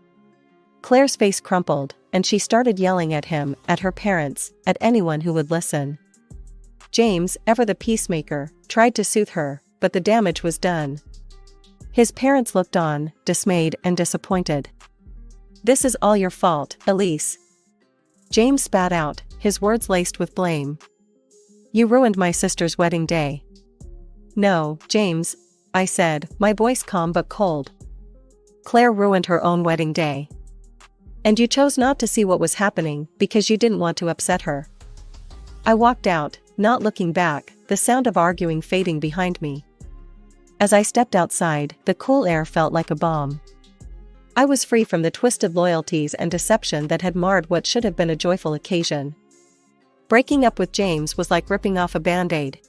Claire's face crumpled, and she started yelling at him, at her parents, at anyone who would listen. James, ever the peacemaker, tried to soothe her, but the damage was done. His parents looked on, dismayed and disappointed. "This is all your fault, Elise," James spat out, his words laced with blame. "You ruined my sister's wedding day." "No, James," I said, my voice calm but cold. "Claire ruined her own wedding day. And you chose not to see what was happening because you didn't want to upset her." I walked out, not looking back, the sound of arguing fading behind me. As I stepped outside, the cool air felt like a balm. I was free from the twisted loyalties and deception that had marred what should have been a joyful occasion. Breaking up with James was like ripping off a band-aid.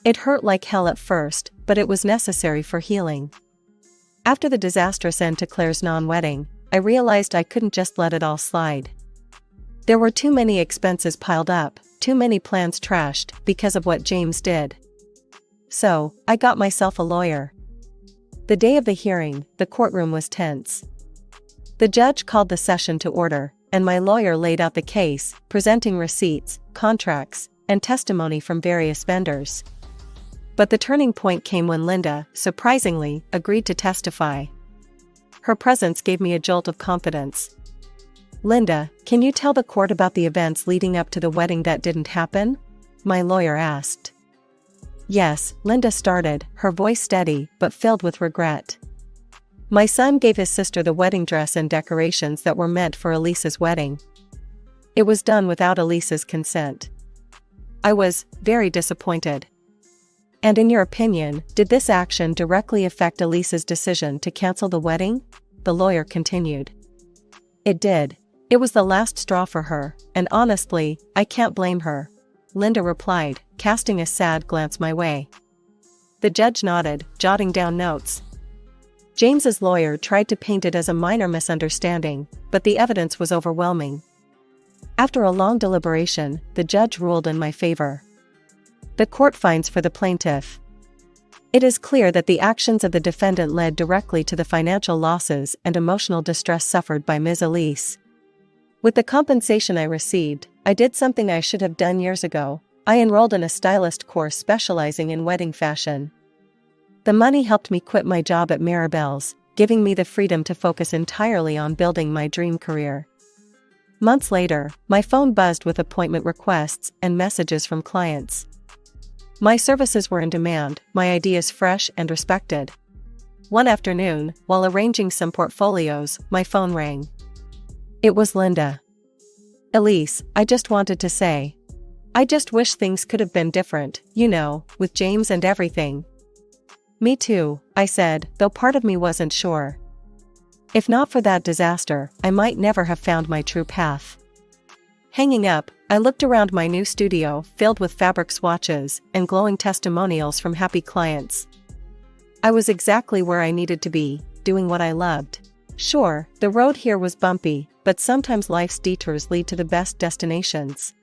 It hurt like hell at first, but it was necessary for healing. After the disastrous end to Claire's non-wedding, I realized I couldn't just let it all slide. There were too many expenses piled up, too many plans trashed, because of what James did. So, I got myself a lawyer. The day of the hearing, the courtroom was tense. The judge called the session to order, and my lawyer laid out the case, presenting receipts, contracts, and testimony from various vendors. But the turning point came when Linda, surprisingly, agreed to testify. Her presence gave me a jolt of confidence. "Linda, can you tell the court about the events leading up to the wedding that didn't happen?" my lawyer asked. "Yes," Linda started, her voice steady, but filled with regret. "My son gave his sister the wedding dress and decorations that were meant for Elise's wedding. It was done without Elise's consent. I was very disappointed." "And in your opinion, did this action directly affect Elise's decision to cancel the wedding?" the lawyer continued. "It did. It was the last straw for her, and honestly, I can't blame her," Linda replied, casting a sad glance my way. The judge nodded, jotting down notes. James's lawyer tried to paint it as a minor misunderstanding, but the evidence was overwhelming. After a long deliberation, the judge ruled in my favor. The court finds for the plaintiff. It is clear that the actions of the defendant led directly to the financial losses and emotional distress suffered by Ms. Elise. With the compensation I received, I did something I should have done years ago. I enrolled in a stylist course specializing in wedding fashion. The money helped me quit my job at Maribel's, giving me the freedom to focus entirely on building my dream career. Months later, my phone buzzed with appointment requests and messages from clients. My services were in demand, my ideas fresh and respected. One afternoon, while arranging some portfolios, my phone rang. It was Linda. Elise, I just wanted to say. I just wish things could have been different, with James and everything. Me too, I said, though part of me wasn't sure. If not for that disaster, I might never have found my true path. Hanging up, I looked around my new studio filled with fabric swatches and glowing testimonials from happy clients. I was exactly where I needed to be, doing what I loved. Sure, the road here was bumpy, but sometimes life's detours lead to the best destinations.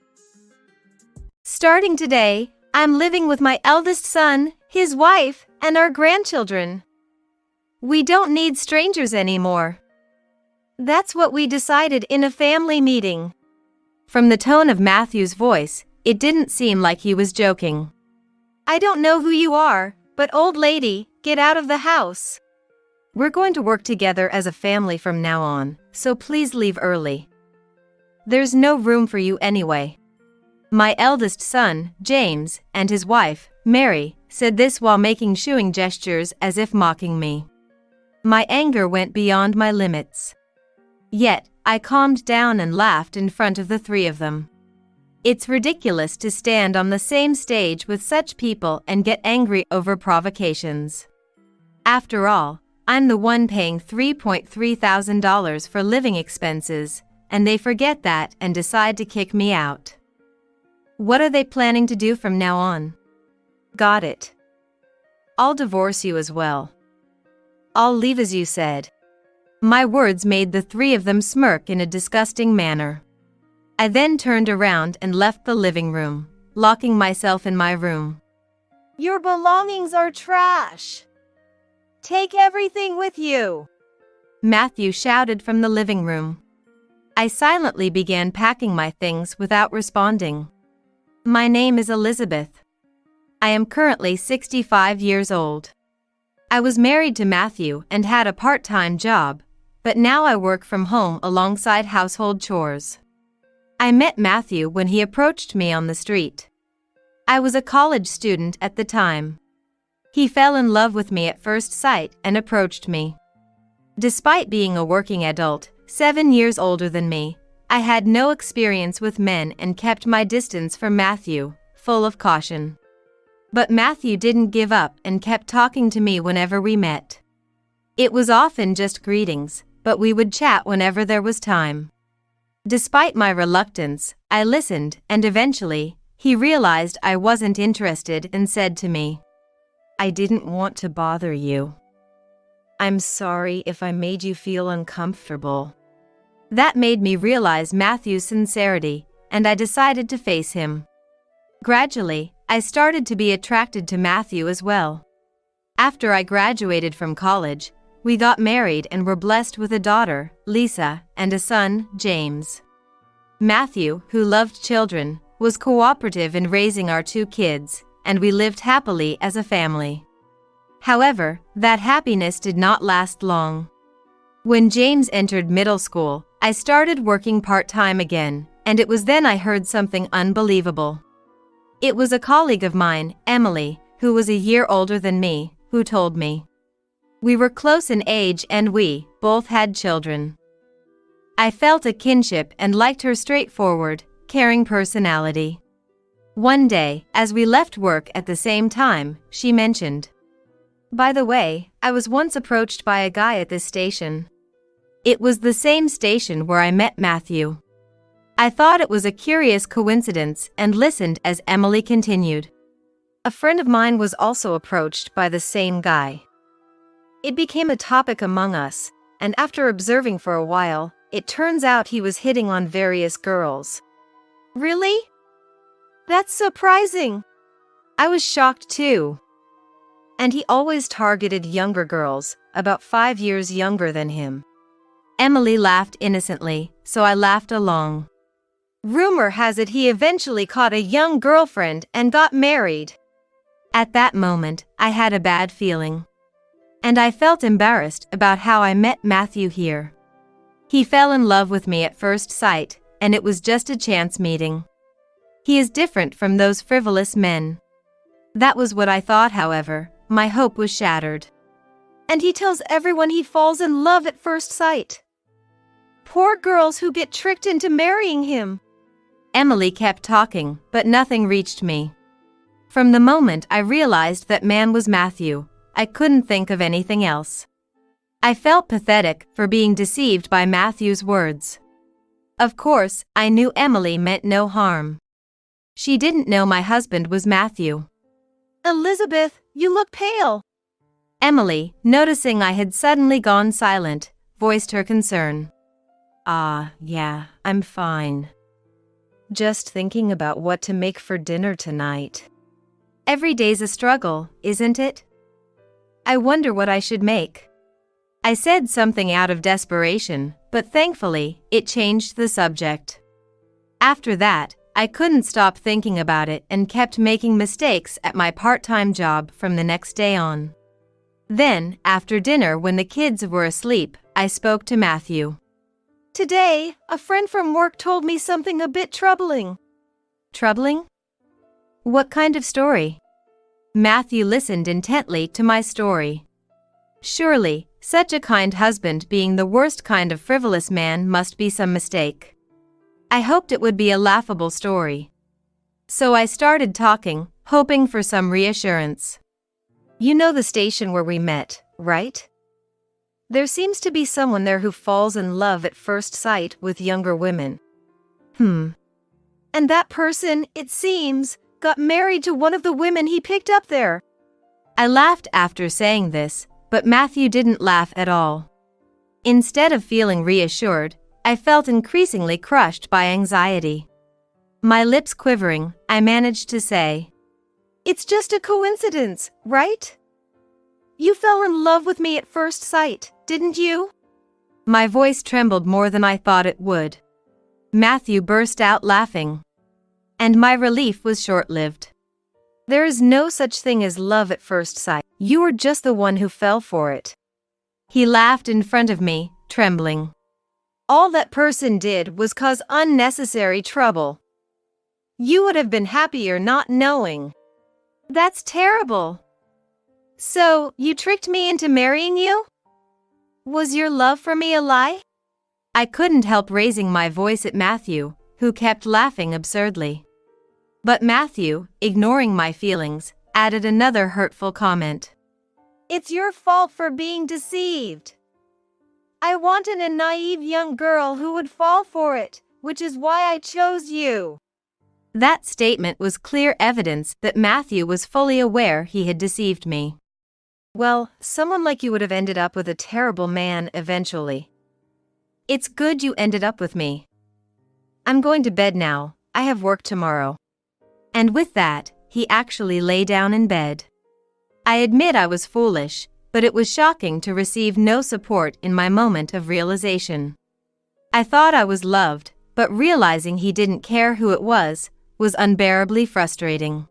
Starting today, I'm living with my eldest son, his wife, and our grandchildren. We don't need strangers anymore. That's what we decided in a family meeting. From the tone of Matthew's voice, it didn't seem like he was joking. I don't know who you are, but old lady, get out of the house. We're going to work together as a family from now on, so please leave early. There's no room for you anyway. My eldest son, James, and his wife, Mary, said this while making shooing gestures as if mocking me. My anger went beyond my limits. Yet, I calmed down and laughed in front of the three of them. It's ridiculous to stand on the same stage with such people and get angry over provocations. After all, I'm the one paying $3,300 for living expenses, and they forget that and decide to kick me out. What are they planning to do from now on? Got it. I'll divorce you as well. I'll leave as you said. My words made the three of them smirk in a disgusting manner. I then turned around and left the living room, locking myself in my room. Your belongings are trash. Take everything with you, Matthew shouted from the living room. I silently began packing my things without responding. My name is Elizabeth. I am currently 65 years old. I was married to Matthew and had a part-time job, but now I work from home alongside household chores. I met Matthew when he approached me on the street. I was a college student at the time. He fell in love with me at first sight and approached me. Despite being a working adult, 7 years older than me, I had no experience with men and kept my distance from Matthew, full of caution. But Matthew didn't give up and kept talking to me whenever we met. It was often just greetings, but we would chat whenever there was time. Despite my reluctance, I listened, and eventually, he realized I wasn't interested and said to me, "I didn't want to bother you. I'm sorry if I made you feel uncomfortable." That made me realize Matthew's sincerity, and I decided to face him. Gradually, I started to be attracted to Matthew as well. After I graduated from college, we got married and were blessed with a daughter, Lisa, and a son, James. Matthew, who loved children, was cooperative in raising our 2 kids, and we lived happily as a family. However, that happiness did not last long. When James entered middle school, I started working part-time again, and it was then I heard something unbelievable. It was a colleague of mine, Emily, who was a year older than me, who told me. We were close in age and we both had children. I felt a kinship and liked her straightforward, caring personality. One day, as we left work at the same time, she mentioned, "By the way, I was once approached by a guy at this station." It was the same station where I met Matthew. I thought it was a curious coincidence and listened as Emily continued. A friend of mine was also approached by the same guy. It became a topic among us, and after observing for a while, it turns out he was hitting on various girls, Really? That's surprising. I was shocked too. And he always targeted younger girls, about 5 years younger than him. Emily laughed innocently, so I laughed along. Rumor has it he eventually caught a young girlfriend and got married. At that moment, I had a bad feeling. And I felt embarrassed about how I met Matthew here. He fell in love with me at first sight, and it was just a chance meeting. He is different from those frivolous men. That was what I thought, however. My hope was shattered. And he tells everyone he falls in love at first sight. Poor girls who get tricked into marrying him. Emily kept talking, but nothing reached me. From the moment I realized that man was Matthew, I couldn't think of anything else. I felt pathetic for being deceived by Matthew's words. Of course, I knew Emily meant no harm. She didn't know my husband was Matthew. Elizabeth, you look pale. Emily, noticing I had suddenly gone silent, voiced her concern. Yeah, I'm fine. Just thinking about what to make for dinner tonight. Every day's a struggle, isn't it? I wonder what I should make. I said something out of desperation, but thankfully, it changed the subject. After that, I couldn't stop thinking about it and kept making mistakes at my part-time job from the next day on. Then, after dinner when the kids were asleep, I spoke to Matthew. Today, a friend from work told me something a bit troubling. Troubling? What kind of story? Matthew listened intently to my story. Surely, such a kind husband being the worst kind of frivolous man must be some mistake. I hoped it would be a laughable story. So I started talking, hoping for some reassurance. You know the station where we met, right? There seems to be someone there who falls in love at first sight with younger women. And that person, it seems, got married to one of the women he picked up there. I laughed after saying this, but Matthew didn't laugh at all. Instead of feeling reassured, I felt increasingly crushed by anxiety. My lips quivering, I managed to say, "It's just a coincidence, right? You fell in love with me at first sight, didn't you?" My voice trembled more than I thought it would. Matthew burst out laughing. And my relief was short-lived. There is no such thing as love at first sight. You were just the one who fell for it. He laughed in front of me, trembling. All that person did was cause unnecessary trouble. You would have been happier not knowing. That's terrible. So, you tricked me into marrying you? Was your love for me a lie? I couldn't help raising my voice at Matthew, who kept laughing absurdly. But Matthew, ignoring my feelings, added another hurtful comment. It's your fault for being deceived. I wanted a naive young girl who would fall for it, which is why I chose you. That statement was clear evidence that Matthew was fully aware he had deceived me. Well, someone like you would have ended up with a terrible man eventually. It's good you ended up with me. I'm going to bed now, I have work tomorrow. And with that, he actually lay down in bed. I admit I was foolish, but it was shocking to receive no support in my moment of realization. I thought I was loved, but realizing he didn't care who it was unbearably frustrating.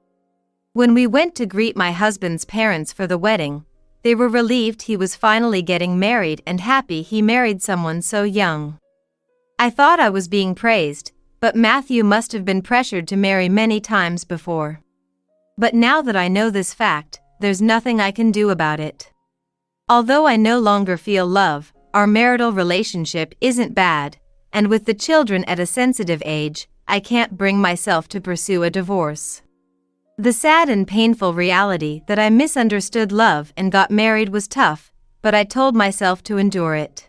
When we went to greet my husband's parents for the wedding, they were relieved he was finally getting married and happy he married someone so young. I thought I was being praised, but Matthew must have been pressured to marry many times before. But now that I know this fact, there's nothing I can do about it. Although I no longer feel love, our marital relationship isn't bad, and with the children at a sensitive age, I can't bring myself to pursue a divorce. The sad and painful reality that I misunderstood love and got married was tough, but I told myself to endure it.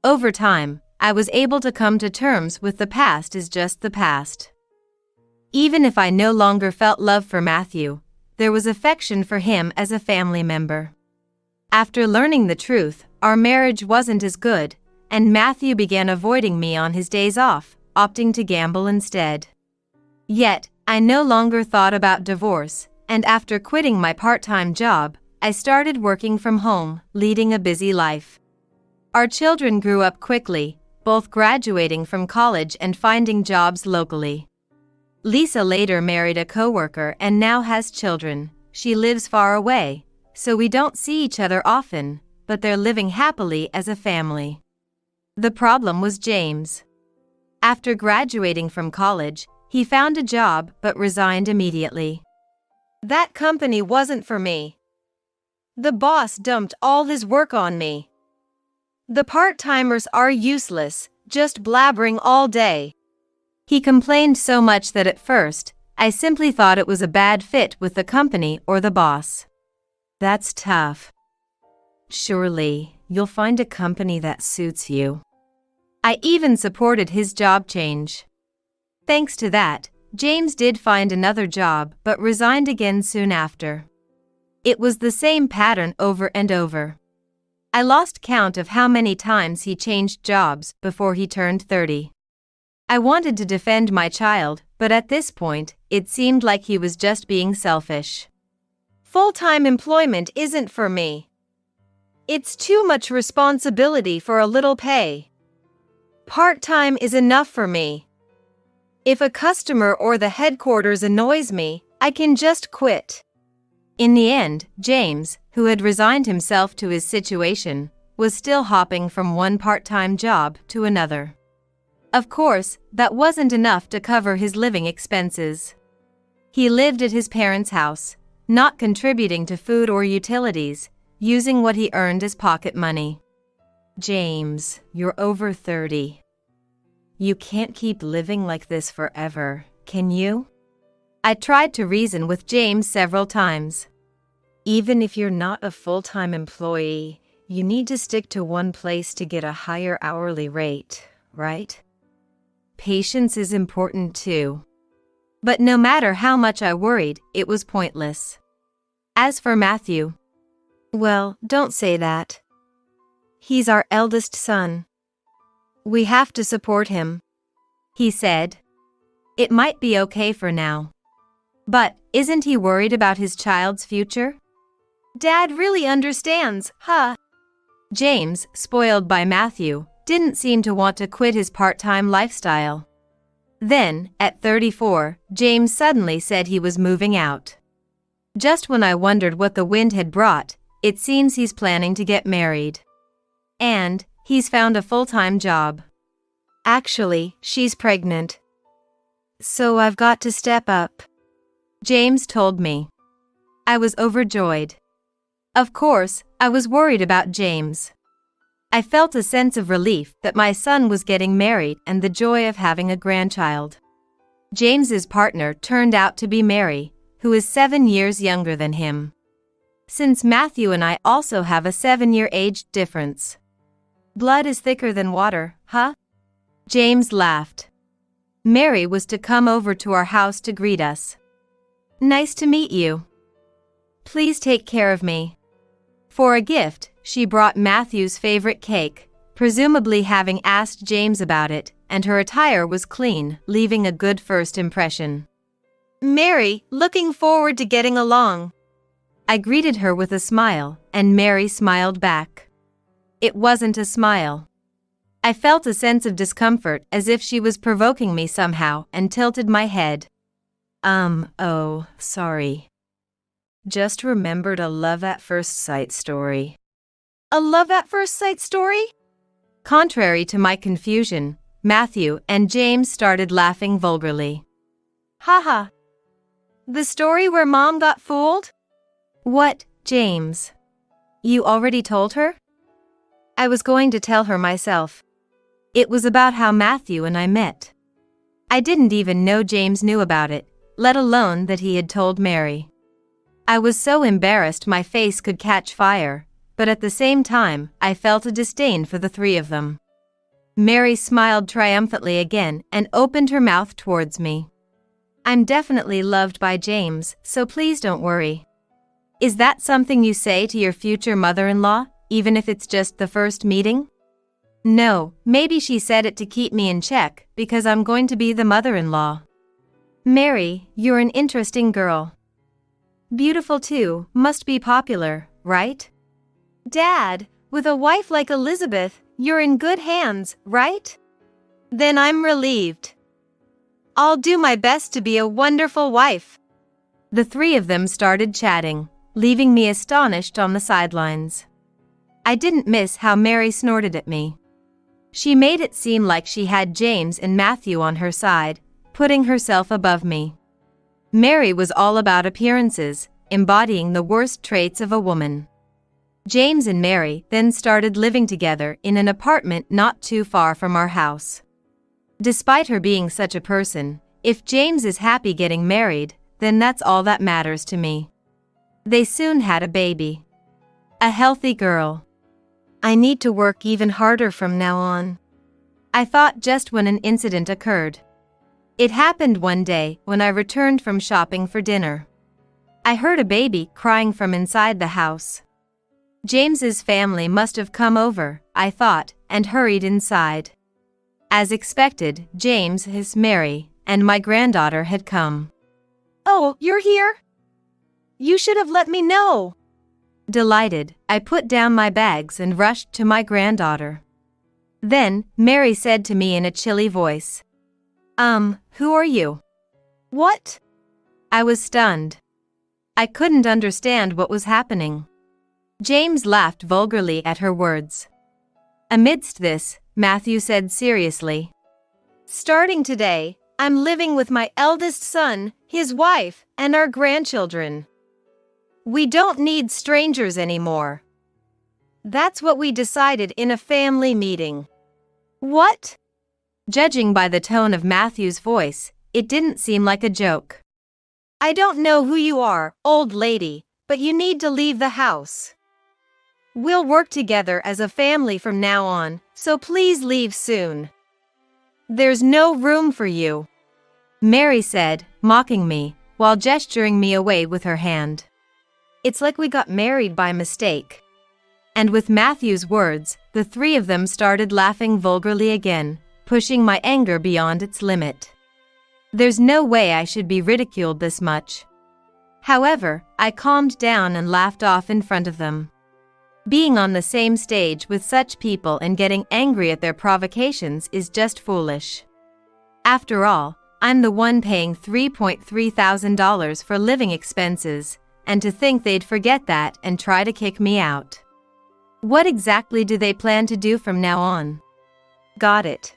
Over time, I was able to come to terms with the past is just the past. Even if I no longer felt love for Matthew, there was affection for him as a family member. After learning the truth, our marriage wasn't as good, and Matthew began avoiding me on his days off, opting to gamble instead. Yet, I no longer thought about divorce, and after quitting my part-time job, I started working from home, leading a busy life. Our children grew up quickly, both graduating from college and finding jobs locally. Lisa later married a coworker and now has children. She lives far away, so we don't see each other often, but they're living happily as a family. The problem was James. After graduating from college, he found a job but resigned immediately. That company wasn't for me. The boss dumped all his work on me. The part-timers are useless, just blabbering all day. He complained so much that at first, I simply thought it was a bad fit with the company or the boss. That's tough. Surely, you'll find a company that suits you. I even supported his job change. Thanks to that, James did find another job but resigned again soon after. It was the same pattern over and over. I lost count of how many times he changed jobs before he turned 30. I wanted to defend my child, but at this point, it seemed like he was just being selfish. Full-time employment isn't for me. It's too much responsibility for a little pay. Part-time is enough for me. If a customer or the headquarters annoys me, I can just quit. In the end, James, who had resigned himself to his situation, was still hopping from one part-time job to another. Of course, that wasn't enough to cover his living expenses. He lived at his parents' house, not contributing to food or utilities, using what he earned as pocket money. James, you're over 30. You can't keep living like this forever, can you? I tried to reason with James several times. Even if you're not a full-time employee, you need to stick to one place to get a higher hourly rate, right? Patience is important too. But no matter how much I worried, it was pointless. As for Matthew, well, don't say that. He's our eldest son. We have to support him. He said. It might be okay for now. But isn't he worried about his child's future? Dad really understands, huh? James, spoiled by Matthew, didn't seem to want to quit his part-time lifestyle. Then, at 34, James suddenly said he was moving out. Just when I wondered what the wind had brought, it seems he's planning to get married. And he's found a full-time job. Actually, she's pregnant. So I've got to step up. James told me. I was overjoyed. Of course, I was worried about James. I felt a sense of relief that my son was getting married and the joy of having a grandchild. James's partner turned out to be Mary, who is 7 years younger than him. Since Matthew and I also have a 7-year age difference. Blood is thicker than water, huh? James laughed. Mary was to come over to our house to greet us. Nice to meet you. Please take care of me. For a gift, she brought Matthew's favorite cake, presumably having asked James about it, and her attire was clean, leaving a good first impression. Mary, looking forward to getting along. I greeted her with a smile, and Mary smiled back. It wasn't a smile. I felt a sense of discomfort as if she was provoking me somehow and tilted my head. Oh, sorry. Just remembered a love at first sight story. A love at first sight story? Contrary to my confusion, Matthew and James started laughing vulgarly. Haha. The story where Mom got fooled? What, James? You already told her? I was going to tell her myself. It was about how Matthew and I met. I didn't even know James knew about it, let alone that he had told Mary. I was so embarrassed my face could catch fire, but at the same time, I felt a disdain for the three of them. Mary smiled triumphantly again and opened her mouth towards me. I'm definitely loved by James, so please don't worry. Is that something you say to your future mother-in-law, even if it's just the first meeting? No, maybe she said it to keep me in check, because I'm going to be the mother-in-law. Mary, you're an interesting girl. Beautiful too, must be popular, right? Dad, with a wife like Elizabeth, you're in good hands, right? Then I'm relieved. I'll do my best to be a wonderful wife. The three of them started chatting, leaving me astonished on the sidelines. I didn't miss how Mary snorted at me. She made it seem like she had James and Matthew on her side, putting herself above me. Mary was all about appearances, embodying the worst traits of a woman. James and Mary then started living together in an apartment not too far from our house. Despite her being such a person, if James is happy getting married, then that's all that matters to me. They soon had a baby. A healthy girl. I need to work even harder from now on, I thought just when an incident occurred. It happened one day when I returned from shopping for dinner. I heard a baby crying from inside the house. James's family must have come over, I thought, and hurried inside. As expected, James, his Mary, and my granddaughter had come. Oh, you're here? You should have let me know. Delighted, I put down my bags and rushed to my granddaughter. Then, Mary said to me in a chilly voice, who are you? What? I was stunned. I couldn't understand what was happening. James laughed vulgarly at her words. Amidst this, Matthew said seriously, starting today, I'm living with my eldest son, his wife, and our grandchildren. We don't need strangers anymore. That's what we decided in a family meeting. What? Judging by the tone of Matthew's voice, it didn't seem like a joke. I don't know who you are, old lady, but you need to leave the house. We'll work together as a family from now on, so please leave soon. There's no room for you, Mary said, mocking me, while gesturing me away with her hand. It's like we got married by mistake. And with Matthew's words, the three of them started laughing vulgarly again, pushing my anger beyond its limit. There's no way I should be ridiculed this much. However, I calmed down and laughed off in front of them. Being on the same stage with such people and getting angry at their provocations is just foolish. After all, I'm the one paying $3,300 for living expenses, and to think they'd forget that and try to kick me out. What exactly do they plan to do from now on? Got it.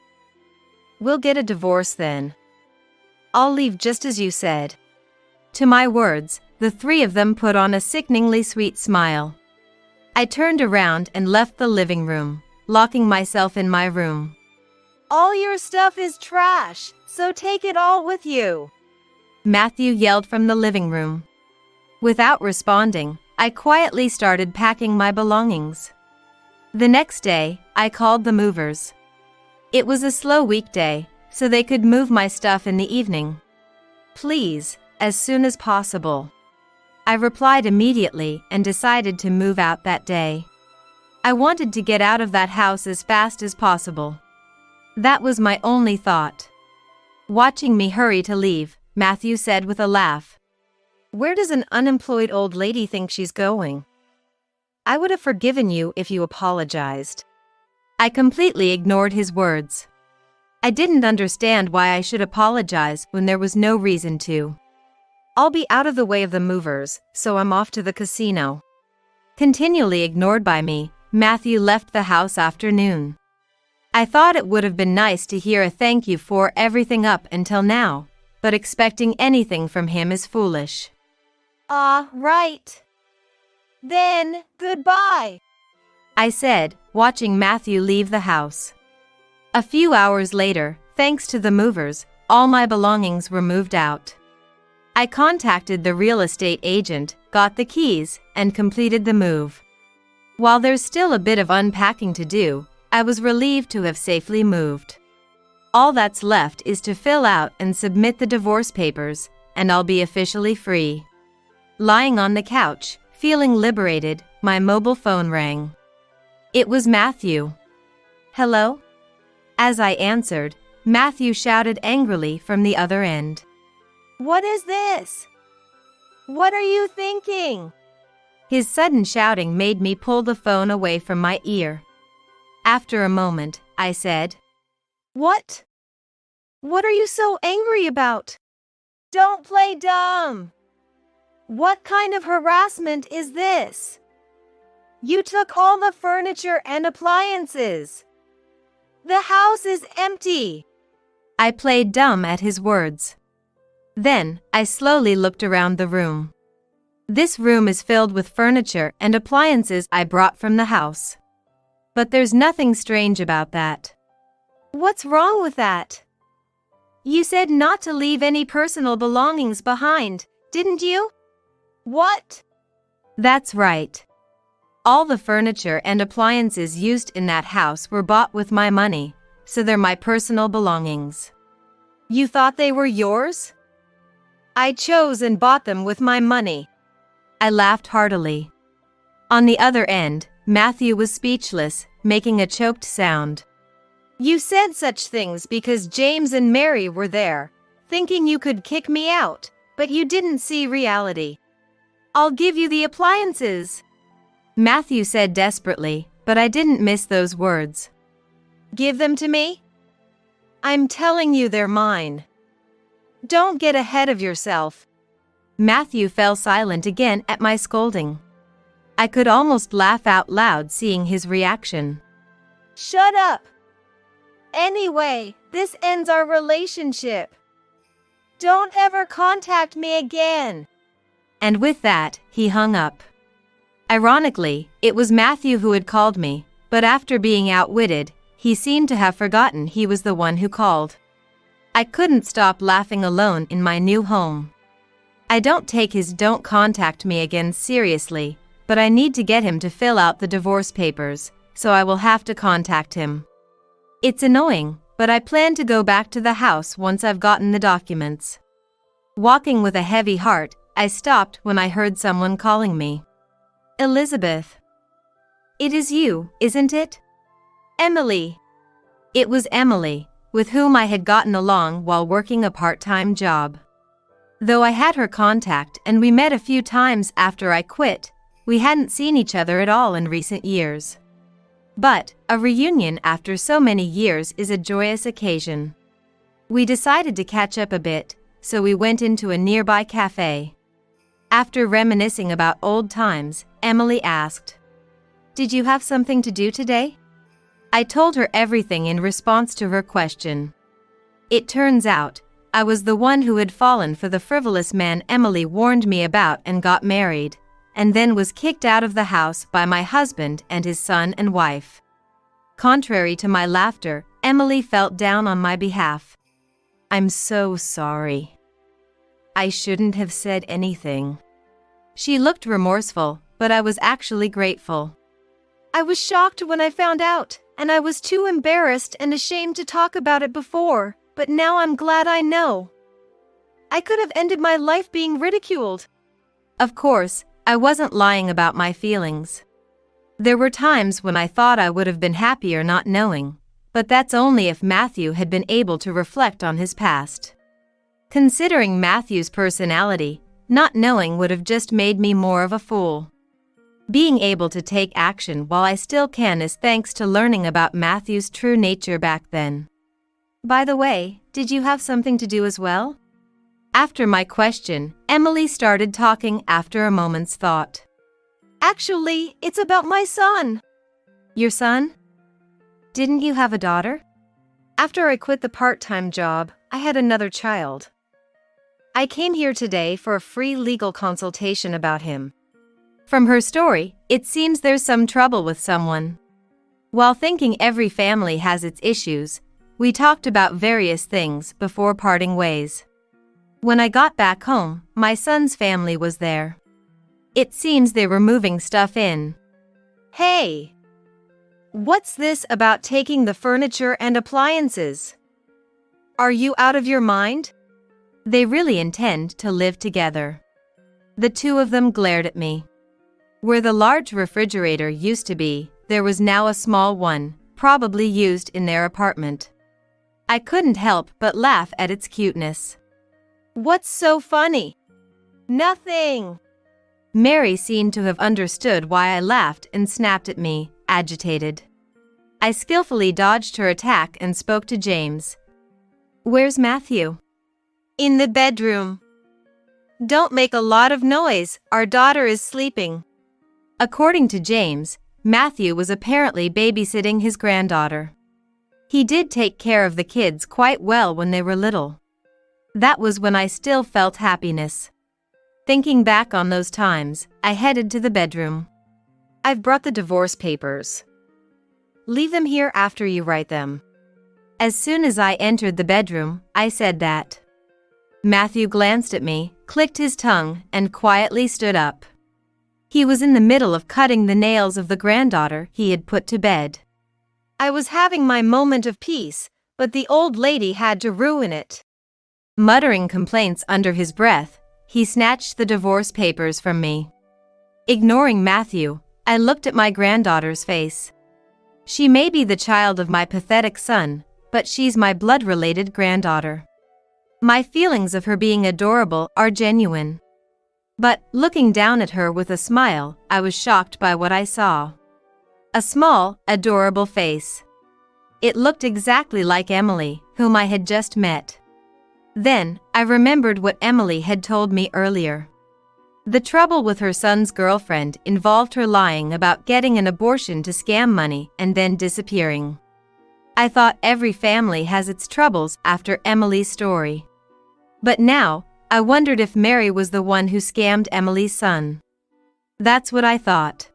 We'll get a divorce then. I'll leave just as you said. To my words, the three of them put on a sickeningly sweet smile. I turned around and left the living room, locking myself in my room. All your stuff is trash, so take it all with you, Matthew yelled from the living room. Without responding, I quietly started packing my belongings. The next day, I called the movers. It was a slow weekday, so they could move my stuff in the evening. Please, as soon as possible. I replied immediately and decided to move out that day. I wanted to get out of that house as fast as possible. That was my only thought. Watching me hurry to leave, Matthew said with a laugh, "Where does an unemployed old lady think she's going? I would have forgiven you if you apologized." I completely ignored his words. I didn't understand why I should apologize when there was no reason to. I'll be out of the way of the movers, so I'm off to the casino. Continually ignored by me, Matthew left the house after noon. I thought it would have been nice to hear a thank you for everything up until now, but expecting anything from him is foolish. Right. Then, goodbye, I said, watching Matthew leave the house. A few hours later, thanks to the movers, all my belongings were moved out. I contacted the real estate agent, got the keys, and completed the move. While there's still a bit of unpacking to do, I was relieved to have safely moved. All that's left is to fill out and submit the divorce papers, and I'll be officially free. Lying on the couch, feeling liberated, my mobile phone rang. It was Matthew. "Hello?" As I answered, Matthew shouted angrily from the other end. What is this? What are you thinking? His sudden shouting made me pull the phone away from my ear. After a moment, I said, What? What are you so angry about? Don't play dumb. What kind of harassment is this? You took all the furniture and appliances. The house is empty. I played dumb at his words. Then, I slowly looked around the room. This room is filled with furniture and appliances I brought from the house. But there's nothing strange about that. What's wrong with that? You said not to leave any personal belongings behind, didn't you? What? That's right. All the furniture and appliances used in that house were bought with my money, so they're my personal belongings. You thought they were yours? I chose and bought them with my money. I laughed heartily. On the other end, Matthew was speechless, making a choked sound. You said such things because James and Mary were there, thinking you could kick me out, but you didn't see reality. I'll give you the appliances, Matthew said desperately, but I didn't miss those words. Give them to me? I'm telling you they're mine. Don't get ahead of yourself. Matthew fell silent again at my scolding. I could almost laugh out loud seeing his reaction. Shut up! Anyway, this ends our relationship. Don't ever contact me again. And with that, he hung up. Ironically, it was Matthew who had called me, but after being outwitted, he seemed to have forgotten he was the one who called. I couldn't stop laughing alone in my new home. I don't take his "don't contact me again" seriously, but I need to get him to fill out the divorce papers, so I will have to contact him. It's annoying, but I plan to go back to the house once I've gotten the documents. Walking with a heavy heart, I stopped when I heard someone calling me. Elizabeth. It is you, isn't it? Emily. It was Emily, with whom I had gotten along while working a part-time job. Though I had her contact and we met a few times after I quit, we hadn't seen each other at all in recent years. But a reunion after so many years is a joyous occasion. We decided to catch up a bit, so we went into a nearby cafe. After reminiscing about old times, Emily asked, "Did you have something to do today?" I told her everything in response to her question. It turns out, I was the one who had fallen for the frivolous man Emily warned me about and got married, and then was kicked out of the house by my husband and his son and wife. Contrary to my laughter, Emily felt down on my behalf. I'm so sorry. I shouldn't have said anything. She looked remorseful, but I was actually grateful. I was shocked when I found out, and I was too embarrassed and ashamed to talk about it before, but now I'm glad I know. I could have ended my life being ridiculed. Of course, I wasn't lying about my feelings. There were times when I thought I would have been happier not knowing, but that's only if Matthew had been able to reflect on his past. Considering Matthew's personality, not knowing would have just made me more of a fool. Being able to take action while I still can is thanks to learning about Matthew's true nature back then. By the way, did you have something to do as well? After my question, Emily started talking after a moment's thought. Actually, it's about my son. Your son? Didn't you have a daughter? After I quit the part-time job, I had another child. I came here today for a free legal consultation about him. From her story, it seems there's some trouble with someone. While thinking every family has its issues, we talked about various things before parting ways. When I got back home, my son's family was there. It seems they were moving stuff in. Hey! What's this about taking the furniture and appliances? Are you out of your mind? They really intend to live together. The two of them glared at me. Where the large refrigerator used to be, there was now a small one, probably used in their apartment. I couldn't help but laugh at its cuteness. What's so funny? Nothing. Mary seemed to have understood why I laughed and snapped at me, agitated. I skillfully dodged her attack and spoke to James. Where's Matthew? In the bedroom. Don't make a lot of noise, our daughter is sleeping. According to James, Matthew was apparently babysitting his granddaughter. He did take care of the kids quite well when they were little. That was when I still felt happiness. Thinking back on those times, I headed to the bedroom. I've brought the divorce papers. Leave them here after you write them. As soon as I entered the bedroom, I said that. Matthew glanced at me, clicked his tongue, and quietly stood up. He was in the middle of cutting the nails of the granddaughter he had put to bed. I was having my moment of peace, but the old lady had to ruin it. Muttering complaints under his breath, he snatched the divorce papers from me. Ignoring Matthew, I looked at my granddaughter's face. She may be the child of my pathetic son, but she's my blood-related granddaughter. My feelings of her being adorable are genuine. But, looking down at her with a smile, I was shocked by what I saw. A small, adorable face. It looked exactly like Emily, whom I had just met. Then, I remembered what Emily had told me earlier. The trouble with her son's girlfriend involved her lying about getting an abortion to scam money and then disappearing. I thought every family has its troubles after Emily's story. But now, I wondered if Mary was the one who scammed Emily's son. That's what I thought.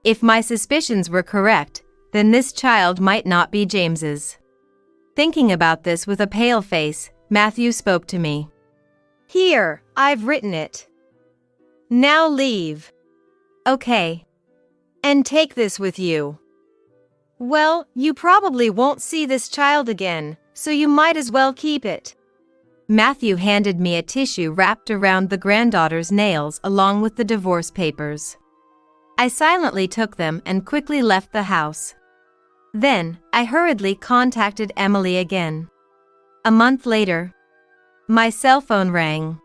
If my suspicions were correct, then this child might not be James's. Thinking about this with a pale face, Matthew spoke to me. Here, I've written it. Now leave. Okay. And take this with you. Well, you probably won't see this child again, so you might as well keep it. Matthew handed me a tissue wrapped around the granddaughter's nails along with the divorce papers. I silently took them and quickly left the house. Then, I hurriedly contacted Emily again. A month later, my cell phone rang.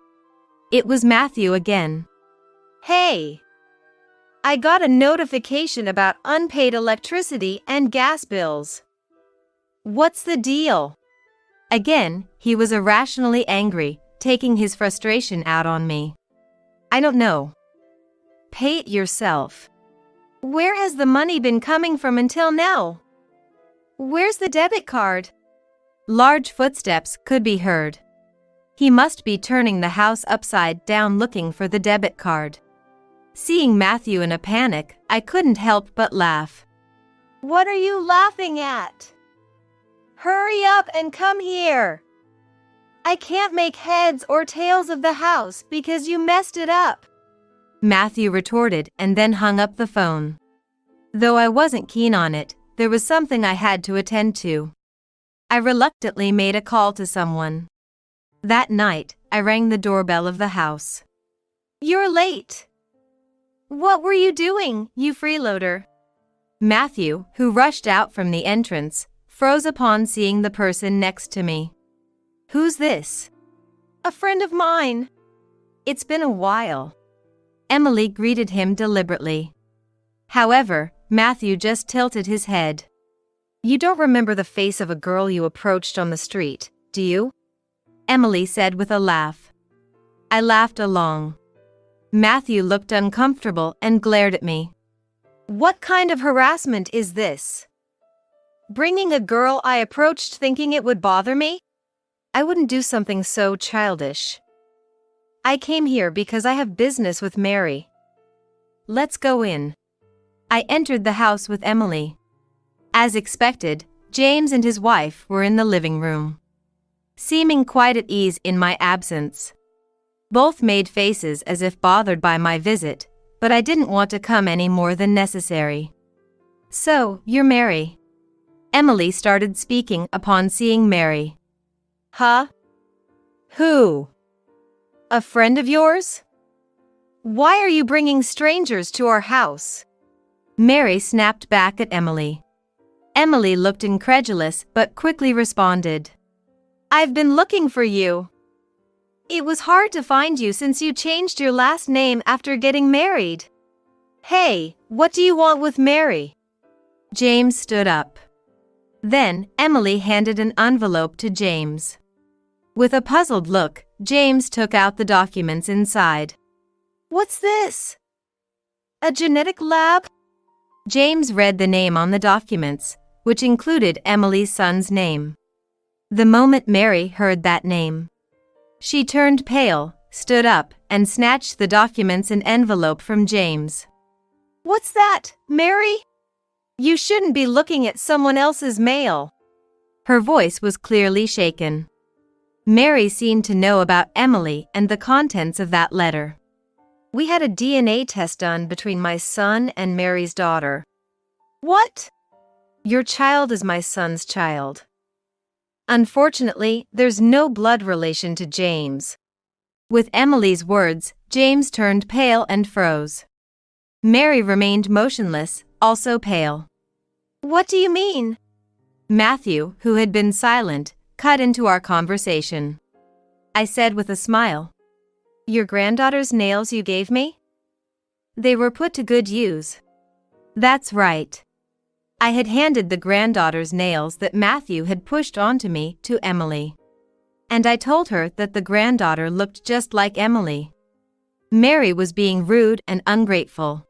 It was Matthew again. Hey! I got a notification about unpaid electricity and gas bills. What's the deal? Again, he was irrationally angry, taking his frustration out on me. I don't know. Pay it yourself. Where has the money been coming from until now? Where's the debit card? Large footsteps could be heard. He must be turning the house upside down looking for the debit card. Seeing Matthew in a panic, I couldn't help but laugh. What are you laughing at? Hurry up and come here. I can't make heads or tails of the house because you messed it up. Matthew retorted and then hung up the phone. Though I wasn't keen on it, there was something I had to attend to. I reluctantly made a call to someone. That night, I rang the doorbell of the house. You're late. What were you doing, you freeloader? Matthew, who rushed out from the entrance, froze upon seeing the person next to me. Who's this? A friend of mine. It's been a while. Emily greeted him deliberately. However, Matthew just tilted his head. You don't remember the face of a girl you approached on the street, do you? Emily said with a laugh. I laughed along. Matthew looked uncomfortable and glared at me. What kind of harassment is this? Bringing a girl I approached thinking it would bother me? I wouldn't do something so childish. I came here because I have business with Mary. Let's go in. I entered the house with Emily. As expected, James and his wife were in the living room. Seeming quite at ease in my absence. Both made faces as if bothered by my visit, but I didn't want to come any more than necessary. So, you're Mary. Emily started speaking upon seeing Mary. Huh? Who? A friend of yours? Why are you bringing strangers to our house? Mary snapped back at Emily. Emily looked incredulous but quickly responded. I've been looking for you. It was hard to find you since you changed your last name after getting married. Hey, what do you want with Mary? James stood up. Then, Emily handed an envelope to James. With a puzzled look, James took out the documents inside. What's this? A genetic lab? James read the name on the documents, which included Emily's son's name. The moment Mary heard that name, she turned pale, stood up, and snatched the documents and envelope from James. What's that, Mary? You shouldn't be looking at someone else's mail. Her voice was clearly shaken. Mary seemed to know about Emily and the contents of that letter. We had a DNA test done between my son and Mary's daughter. What? Your child is my son's child. Unfortunately, there's no blood relation to James. With Emily's words, James turned pale and froze. Mary remained motionless, also pale. What do you mean? Matthew, who had been silent, cut into our conversation. I said with a smile. Your granddaughter's nails you gave me? They were put to good use. That's right. I had handed the granddaughter's nails that Matthew had pushed onto me to Emily. And I told her that the granddaughter looked just like Emily. Mary was being rude and ungrateful.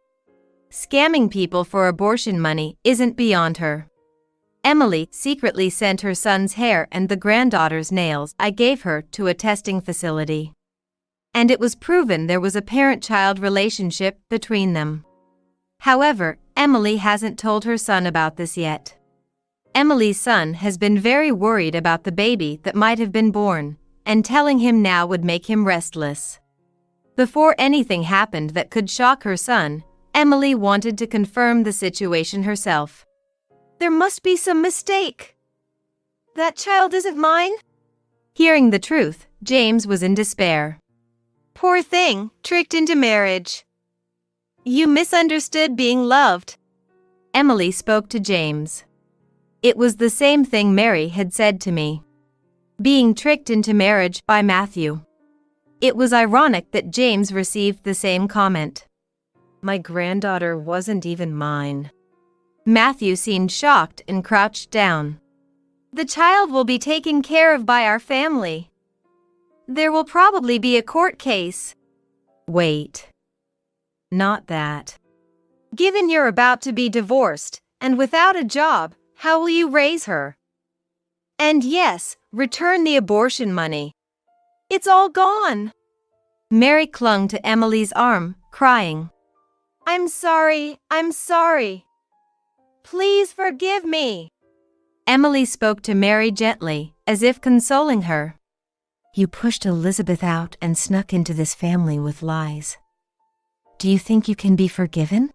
Scamming people for abortion money isn't beyond her. Emily secretly sent her son's hair and the granddaughter's nails I gave her to a testing facility. And it was proven there was a parent-child relationship between them. However, Emily hasn't told her son about this yet. Emily's son has been very worried about the baby that might have been born, and telling him now would make him restless. Before anything happened that could shock her son, Emily wanted to confirm the situation herself. There must be some mistake. That child isn't mine? Hearing the truth, James was in despair. Poor thing, tricked into marriage. You misunderstood being loved. Emily spoke to James. It was the same thing Mary had said to me. Being tricked into marriage by Matthew. It was ironic that James received the same comment. My granddaughter wasn't even mine. Matthew seemed shocked and crouched down. The child will be taken care of by our family. There will probably be a court case. Wait. Not that. Given you're about to be divorced, and without a job, how will you raise her? And yes, return the abortion money. It's all gone. Mary clung to Emily's arm, crying. I'm sorry. Please forgive me. Emily spoke to Mary gently, as if consoling her. You pushed Elizabeth out and snuck into this family with lies. Do you think you can be forgiven?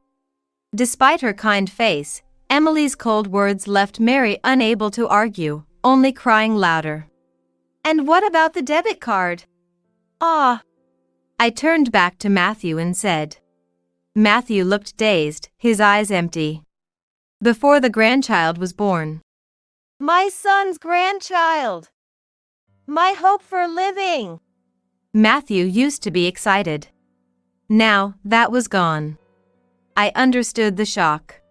Despite her kind face, Emily's cold words left Mary unable to argue, only crying louder. And what about the debit card? Ah. I turned back to Matthew and said. Matthew looked dazed, his eyes empty. Before the grandchild was born. My son's grandchild. My hope for living. Matthew used to be excited. Now, that was gone. I understood the shock.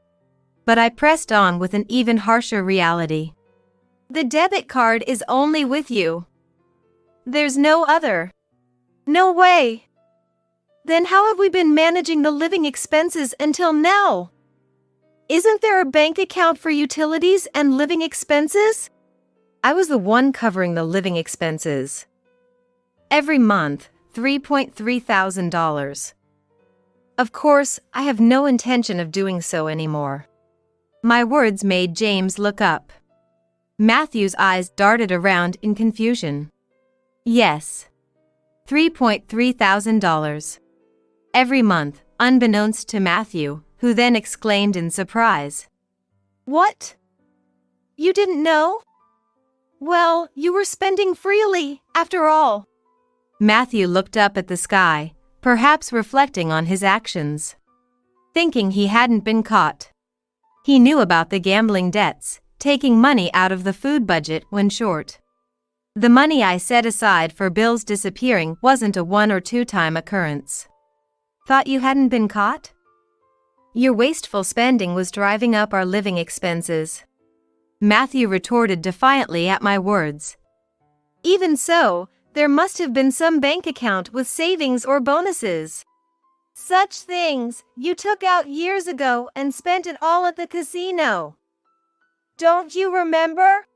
But I pressed on with an even harsher reality. The debit card is only with you. There's no other. No way. Then how have we been managing the living expenses until now? Isn't there a bank account for utilities and living expenses? I was the one covering the living expenses. Every month, $3,300. Of course, I have no intention of doing so anymore. My words made James look up. Matthew's eyes darted around in confusion. Yes. $3,300. Every month, unbeknownst to Matthew, who then exclaimed in surprise. What? You didn't know? Well, you were spending freely, after all. Matthew looked up at the sky, perhaps reflecting on his actions. Thinking he hadn't been caught. He knew about the gambling debts, taking money out of the food budget when short. The money I set aside for bills disappearing wasn't a 1 or 2 time occurrence. Thought you hadn't been caught? Your wasteful spending was driving up our living expenses. Matthew retorted defiantly at my words. Even so, there must have been some bank account with savings or bonuses. Such things you took out years ago and spent it all at the casino. Don't you remember?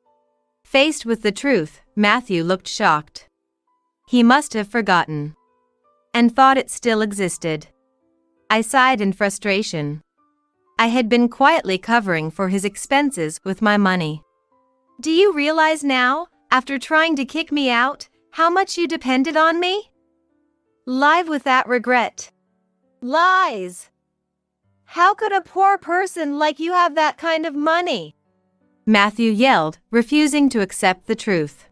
Faced with the truth, Matthew looked shocked. He must have forgotten. And thought it still existed. I sighed in frustration. I had been quietly covering for his expenses with my money. Do you realize now, after trying to kick me out, how much you depended on me? Live with that regret. Lies! How could a poor person like you have that kind of money? Matthew yelled, refusing to accept the truth.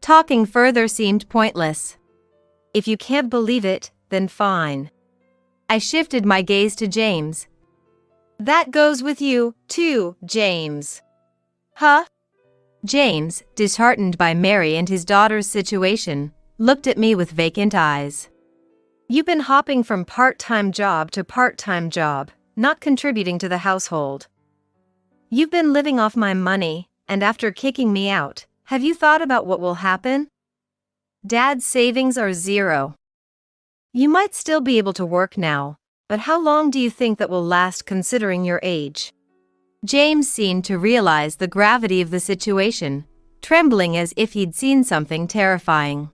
Talking further seemed pointless. If you can't believe it, then fine. I shifted my gaze to James. That goes with you, too, James. Huh? James, disheartened by Mary and his daughter's situation, looked at me with vacant eyes. You've been hopping from part-time job to part-time job, not contributing to the household. You've been living off my money, and after kicking me out, have you thought about what will happen? Dad's savings are 0. You might still be able to work now, but how long do you think that will last considering your age? James seemed to realize the gravity of the situation, trembling as if he'd seen something terrifying.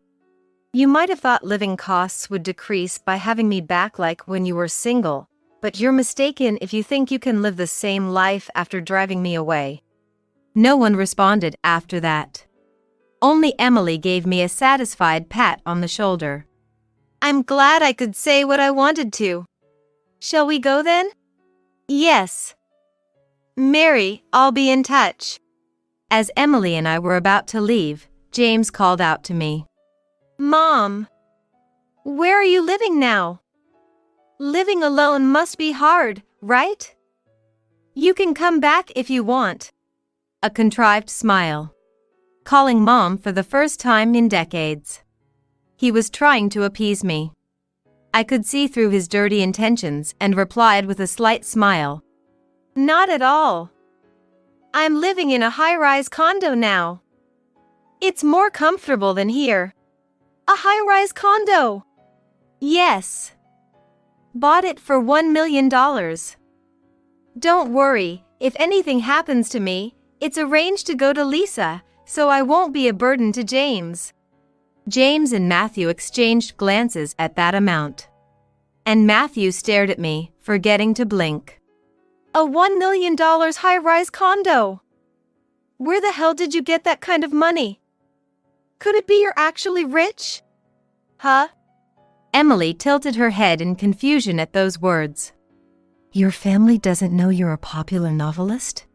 You might have thought living costs would decrease by having me back like when you were single, but you're mistaken if you think you can live the same life after driving me away. No one responded after that. Only Emily gave me a satisfied pat on the shoulder. I'm glad I could say what I wanted to. Shall we go then? Yes. Mary, I'll be in touch. As Emily and I were about to leave, James called out to me. Mom, where are you living now? Living alone must be hard, right? You can come back if you want. A contrived smile. Calling Mom for the first time in decades. He was trying to appease me. I could see through his dirty intentions and replied with a slight smile. Not at all. I'm living in a high-rise condo now. It's more comfortable than here. A high-rise condo? Yes. Bought it for $1 million. Don't worry, if anything happens to me, it's arranged to go to Lisa, so I won't be a burden to James. James and Matthew exchanged glances at that amount. And Matthew stared at me, forgetting to blink. A $1 million high-rise condo? Where the hell did you get that kind of money? Could it be you're actually rich? Huh? Emily tilted her head in confusion at those words. Your family doesn't know you're a popular novelist?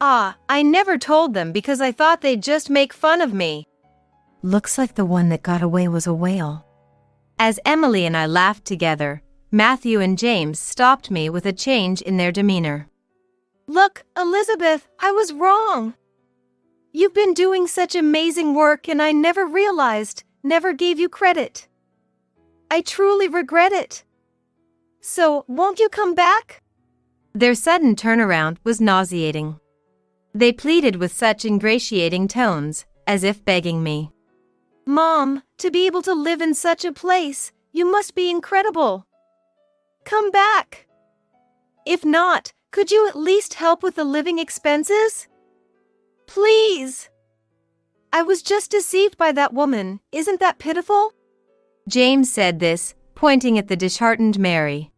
I never told them because I thought they'd just make fun of me. Looks like the one that got away was a whale. As Emily and I laughed together, Matthew and James stopped me with a change in their demeanor. Look, Elizabeth, I was wrong. You've been doing such amazing work and I never realized, never gave you credit. I truly regret it. So, won't you come back? Their sudden turnaround was nauseating. They pleaded with such ingratiating tones, as if begging me. Mom, to be able to live in such a place, you must be incredible. Come back. If not, could you at least help with the living expenses? Please. I was just deceived by that woman, isn't that pitiful? James said this, pointing at the disheartened Mary.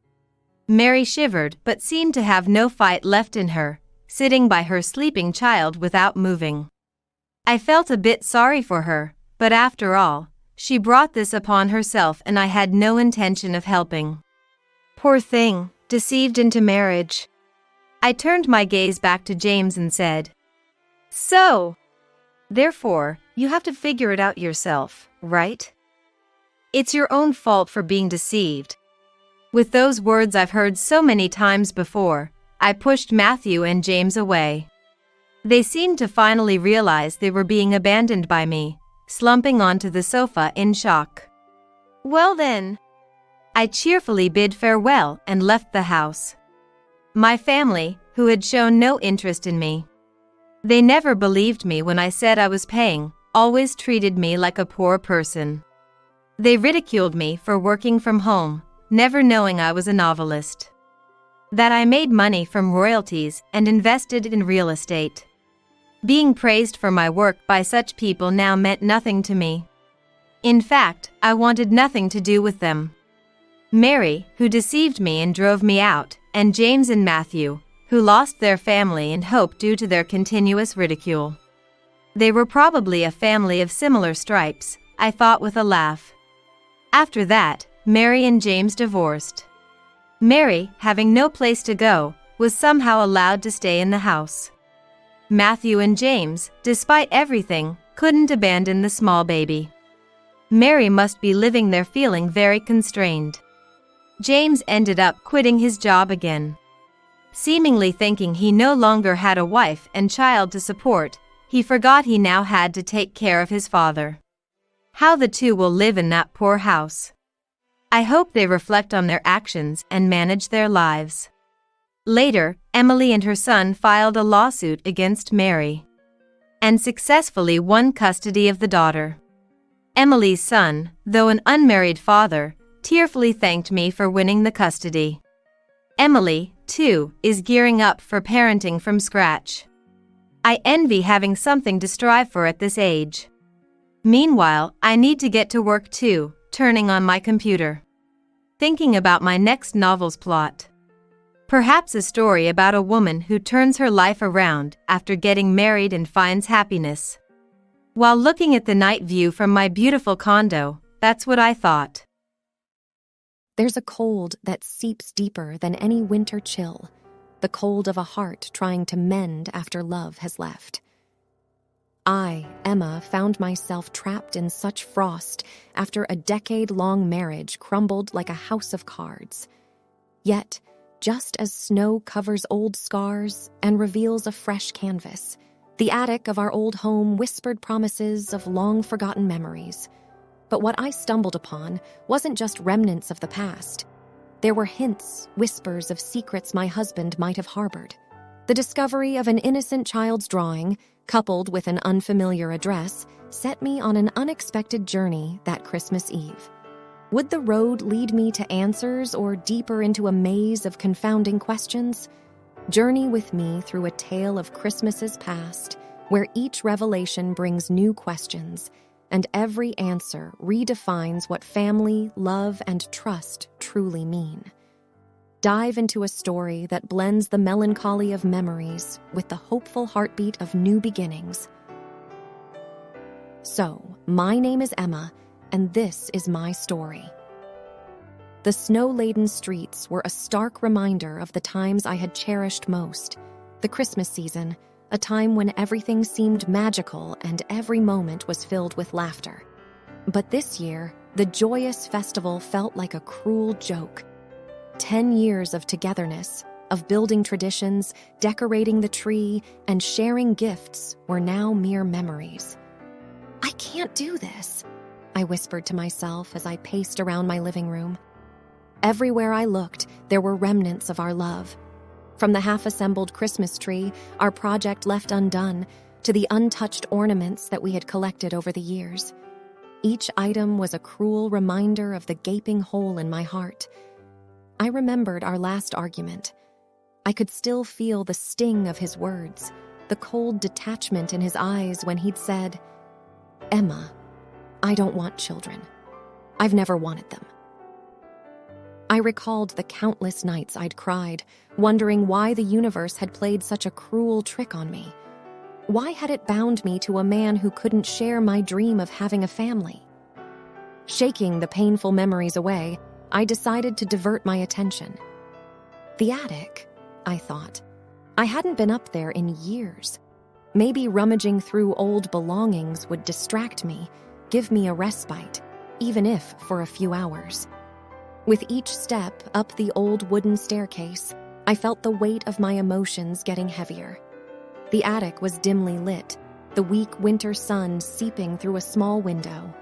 Mary shivered but seemed to have no fight left in her, sitting by her sleeping child without moving. I felt a bit sorry for her, but after all, she brought this upon herself and I had no intention of helping. Poor thing, deceived into marriage. I turned my gaze back to James and said, So, therefore, you have to figure it out yourself, right? It's your own fault for being deceived. With those words I've heard so many times before, I pushed Matthew and James away. They seemed to finally realize they were being abandoned by me, slumping onto the sofa in shock. Well then, I cheerfully bid farewell and left the house. My family, who had shown no interest in me. They never believed me when I said I was paying, always treated me like a poor person. They ridiculed me for working from home, never knowing I was a novelist. That I made money from royalties and invested in real estate. Being praised for my work by such people now meant nothing to me. In fact, I wanted nothing to do with them. Mary, who deceived me and drove me out, and James and Matthew, who lost their family and hope due to their continuous ridicule. They were probably a family of similar stripes, I thought with a laugh. After that, Mary and James divorced. Mary, having no place to go, was somehow allowed to stay in the house. Matthew and James, despite everything, couldn't abandon the small baby. Mary must be living there feeling very constrained. James ended up quitting his job again. Seemingly thinking he no longer had a wife and child to support, he forgot he now had to take care of his father. How the two will live in that poor house. I hope they reflect on their actions and manage their lives. Later, Emily and her son filed a lawsuit against Mary and successfully won custody of the daughter. Emily's son, though an unmarried father, tearfully thanked me for winning the custody. Emily, too, is gearing up for parenting from scratch. I envy having something to strive for at this age. Meanwhile, I need to get to work too, turning on my computer. Thinking about my next novel's plot. Perhaps a story about a woman who turns her life around after getting married and finds happiness. While looking at the night view from my beautiful condo, that's what I thought. There's a cold that seeps deeper than any winter chill, the cold of a heart trying to mend after love has left. I, Emma, found myself trapped in such frost after a decade-long marriage crumbled like a house of cards. Yet, just as snow covers old scars and reveals a fresh canvas, the attic of our old home whispered promises of long-forgotten memories. But what I stumbled upon wasn't just remnants of the past. There were hints, whispers of secrets my husband might have harbored. The discovery of an innocent child's drawing, coupled with an unfamiliar address, set me on an unexpected journey that Christmas Eve. Would the road lead me to answers or deeper into a maze of confounding questions? Journey with me through a tale of Christmases past, where each revelation brings new questions, and every answer redefines what family, love, and trust truly mean. Dive into a story that blends the melancholy of memories with the hopeful heartbeat of new beginnings. So, my name is Emma, and this is my story. The snow-laden streets were a stark reminder of the times I had cherished most. The Christmas season, a time when everything seemed magical and every moment was filled with laughter. But this year, the joyous festival felt like a cruel joke. 10 years of togetherness, of building traditions, decorating the tree, and sharing gifts were now mere memories. I can't do this, I whispered to myself as I paced around my living room. Everywhere I looked, there were remnants of our love. From the half-assembled Christmas tree, our project left undone, to the untouched ornaments that we had collected over the years. Each item was a cruel reminder of the gaping hole in my heart. I remembered our last argument. I could still feel the sting of his words, the cold detachment in his eyes when he'd said, "Emma, I don't want children. I've never wanted them." I recalled the countless nights I'd cried, wondering why the universe had played such a cruel trick on me. Why had it bound me to a man who couldn't share my dream of having a family? Shaking the painful memories away, I decided to divert my attention. The attic, I thought. I hadn't been up there in years. Maybe rummaging through old belongings would distract me, give me a respite, even if for a few hours. With each step up the old wooden staircase, I felt the weight of my emotions getting heavier. The attic was dimly lit, the weak winter sun seeping through a small window.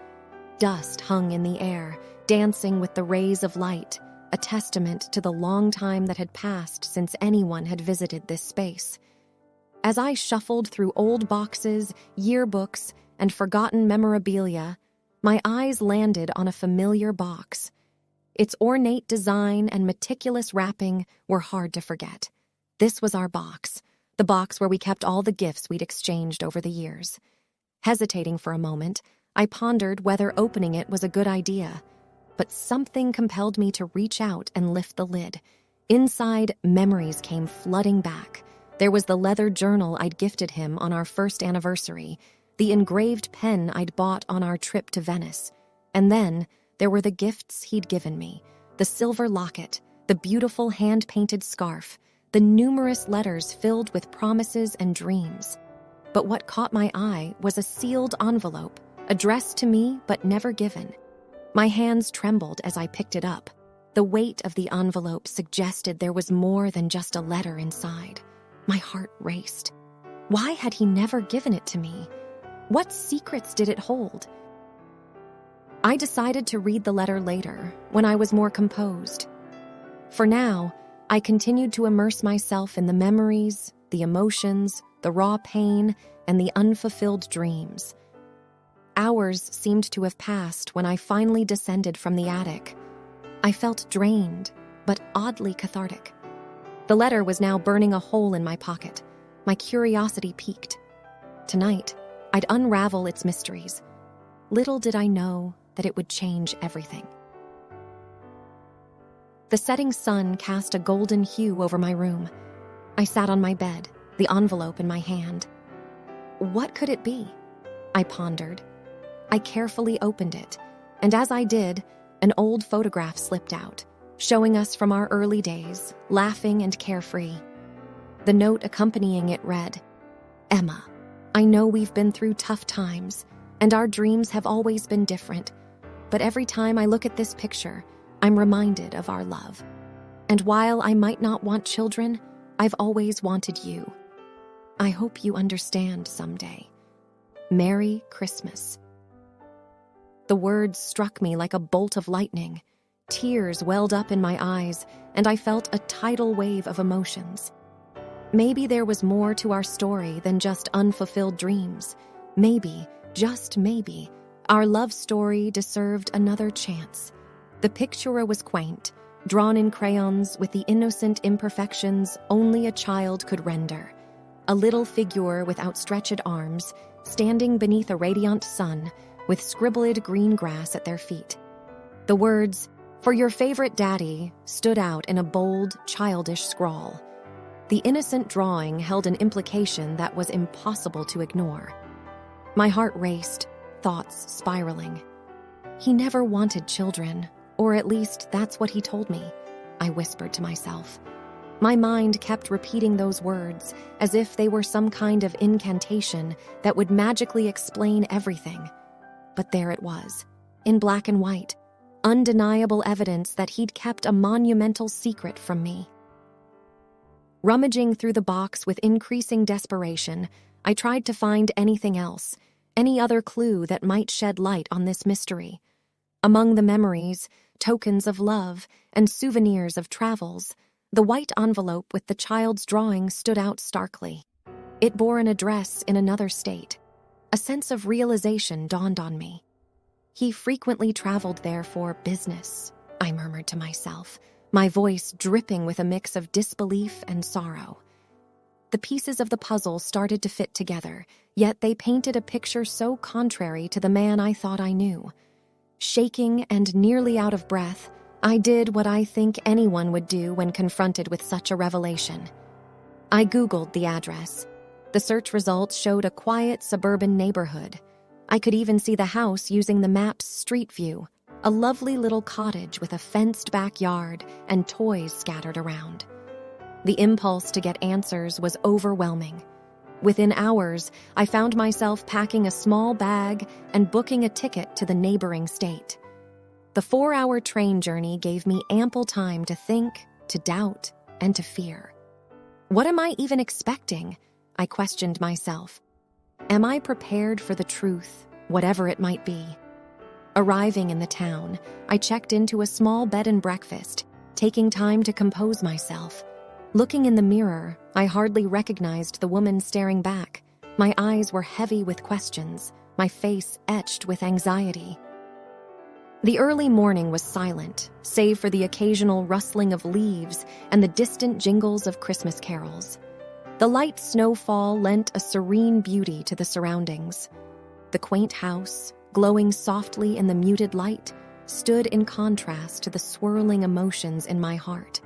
Dust hung in the air, dancing with the rays of light, a testament to the long time that had passed since anyone had visited this space. As I shuffled through old boxes, yearbooks, and forgotten memorabilia, my eyes landed on a familiar box. Its ornate design and meticulous wrapping were hard to forget. This was our box, the box where we kept all the gifts we'd exchanged over the years. Hesitating for a moment, I pondered whether opening it was a good idea, but something compelled me to reach out and lift the lid. Inside, memories came flooding back. There was the leather journal I'd gifted him on our first anniversary, the engraved pen I'd bought on our trip to Venice, and then there were the gifts he'd given me, the silver locket, the beautiful hand-painted scarf, the numerous letters filled with promises and dreams. But what caught my eye was a sealed envelope, addressed to me but never given. My hands trembled as I picked it up. The weight of the envelope suggested there was more than just a letter inside. My heart raced. Why had he never given it to me? What secrets did it hold? I decided to read the letter later, when I was more composed. For now, I continued to immerse myself in the memories, the emotions, the raw pain, and the unfulfilled dreams. Hours seemed to have passed when I finally descended from the attic. I felt drained, but oddly cathartic. The letter was now burning a hole in my pocket. My curiosity piqued. Tonight, I'd unravel its mysteries. Little did I know that it would change everything. The setting sun cast a golden hue over my room. I sat on my bed, the envelope in my hand. What could it be? I pondered. I carefully opened it, and as I did, an old photograph slipped out, showing us from our early days, laughing and carefree. The note accompanying it read, "Emma, I know we've been through tough times, and our dreams have always been different, but every time I look at this picture, I'm reminded of our love. And while I might not want children, I've always wanted you. I hope you understand someday. Merry Christmas." The words struck me like a bolt of lightning. Tears welled up in my eyes, and I felt a tidal wave of emotions. Maybe there was more to our story than just unfulfilled dreams. Maybe, just maybe, our love story deserved another chance. The picture was quaint, drawn in crayons with the innocent imperfections only a child could render. A little figure with outstretched arms, standing beneath a radiant sun, with scribbled green grass at their feet. The words, "For your favorite daddy," stood out in a bold, childish scrawl. The innocent drawing held an implication that was impossible to ignore. My heart raced, thoughts spiraling. He never wanted children, or at least that's what he told me, I whispered to myself. My mind kept repeating those words as if they were some kind of incantation that would magically explain everything. But there it was, in black and white, undeniable evidence that he'd kept a monumental secret from me. Rummaging through the box with increasing desperation, I tried to find anything else, any other clue that might shed light on this mystery. Among the memories, tokens of love, and souvenirs of travels, the white envelope with the child's drawing stood out starkly. It bore an address in another state. A sense of realization dawned on me. He frequently traveled there for business, I murmured to myself, my voice dripping with a mix of disbelief and sorrow. The pieces of the puzzle started to fit together, yet they painted a picture so contrary to the man I thought I knew. Shaking and nearly out of breath, I did what I think anyone would do when confronted with such a revelation. I Googled the address. The search results showed a quiet suburban neighborhood. I could even see the house using the map's street view, a lovely little cottage with a fenced backyard and toys scattered around. The impulse to get answers was overwhelming. Within hours, I found myself packing a small bag and booking a ticket to the neighboring state. The 4-hour train journey gave me ample time to think, to doubt, and to fear. What am I even expecting? I questioned myself. Am I prepared for the truth, whatever it might be? Arriving in the town, I checked into a small bed and breakfast, taking time to compose myself. Looking in the mirror, I hardly recognized the woman staring back. My eyes were heavy with questions, my face etched with anxiety. The early morning was silent, save for the occasional rustling of leaves and the distant jingles of Christmas carols. The light snowfall lent a serene beauty to the surroundings. The quaint house, glowing softly in the muted light, stood in contrast to the swirling emotions in my heart.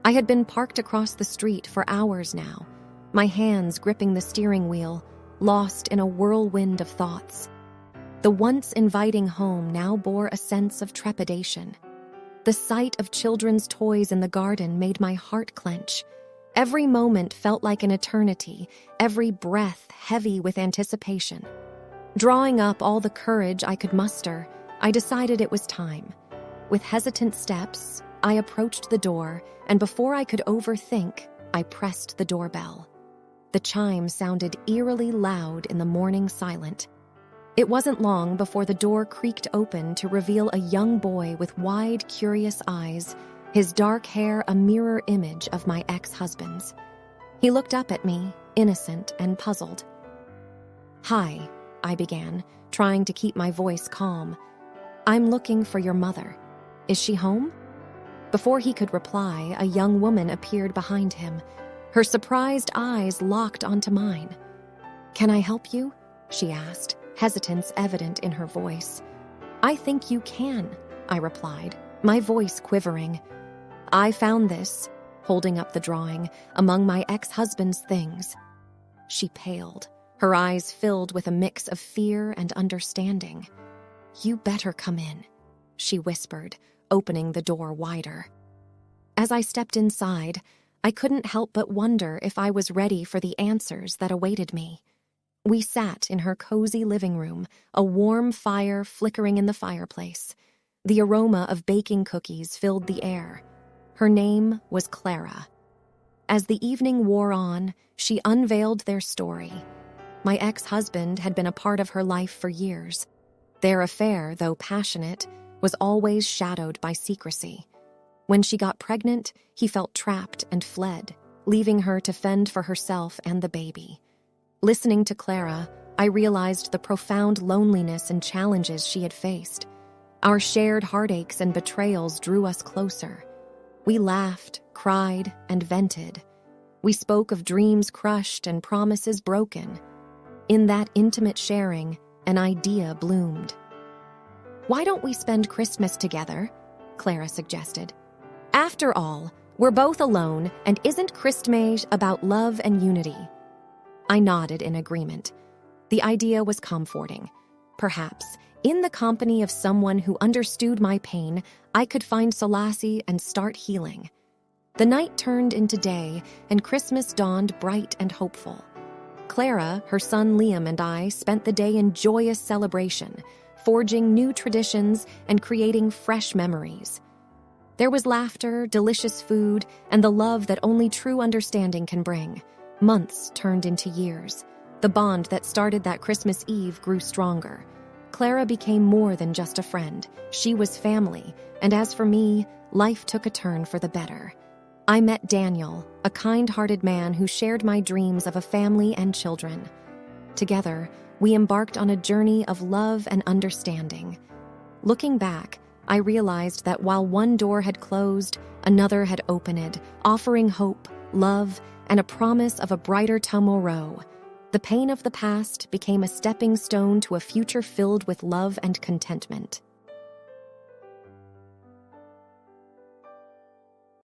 I had been parked across the street for hours now, my hands gripping the steering wheel, lost in a whirlwind of thoughts. The once inviting home now bore a sense of trepidation. The sight of children's toys in the garden made my heart clench. Every moment felt like an eternity, every breath heavy with anticipation. Drawing up all the courage I could muster, I decided it was time. With hesitant steps, I approached the door, and before I could overthink, I pressed the doorbell. The chime sounded eerily loud in the morning silence. It wasn't long before the door creaked open to reveal a young boy with wide, curious eyes, his dark hair a mirror image of my ex-husband's. He looked up at me, innocent and puzzled. "Hi," I began, trying to keep my voice calm. "I'm looking for your mother. Is she home?" Before he could reply, a young woman appeared behind him. Her surprised eyes locked onto mine. "Can I help you?" she asked, hesitance evident in her voice. "I think you can," I replied, my voice quivering. "I found this," holding up the drawing, "among my ex-husband's things." She paled, her eyes filled with a mix of fear and understanding. "You better come in," she whispered, opening the door wider. As I stepped inside, I couldn't help but wonder if I was ready for the answers that awaited me. We sat in her cozy living room, a warm fire flickering in the fireplace. The aroma of baking cookies filled the air. Her name was Clara. As the evening wore on, she unveiled their story. My ex-husband had been a part of her life for years. Their affair, though passionate, was always shadowed by secrecy. When she got pregnant, he felt trapped and fled, leaving her to fend for herself and the baby. Listening to Clara, I realized the profound loneliness and challenges she had faced. Our shared heartaches and betrayals drew us closer. We laughed, cried, and vented. We spoke of dreams crushed and promises broken. In that intimate sharing, an idea bloomed. "Why don't we spend Christmas together?" Clara suggested. "After all, we're both alone, and isn't Christmas about love and unity?" I nodded in agreement. The idea was comforting. Perhaps, in the company of someone who understood my pain, I could find solace and start healing. The night turned into day, and Christmas dawned bright and hopeful. Clara, her son Liam, and I spent the day in joyous celebration, forging new traditions and creating fresh memories. There was laughter, delicious food, and the love that only true understanding can bring. Months turned into years. The bond that started that Christmas Eve grew stronger. Clara became more than just a friend. She was family, and as for me, life took a turn for the better. I met Daniel, a kind-hearted man who shared my dreams of a family and children. Together, we embarked on a journey of love and understanding. Looking back, I realized that while one door had closed, another had opened, offering hope, love, and a promise of a brighter tomorrow. The pain of the past became a stepping stone to a future filled with love and contentment.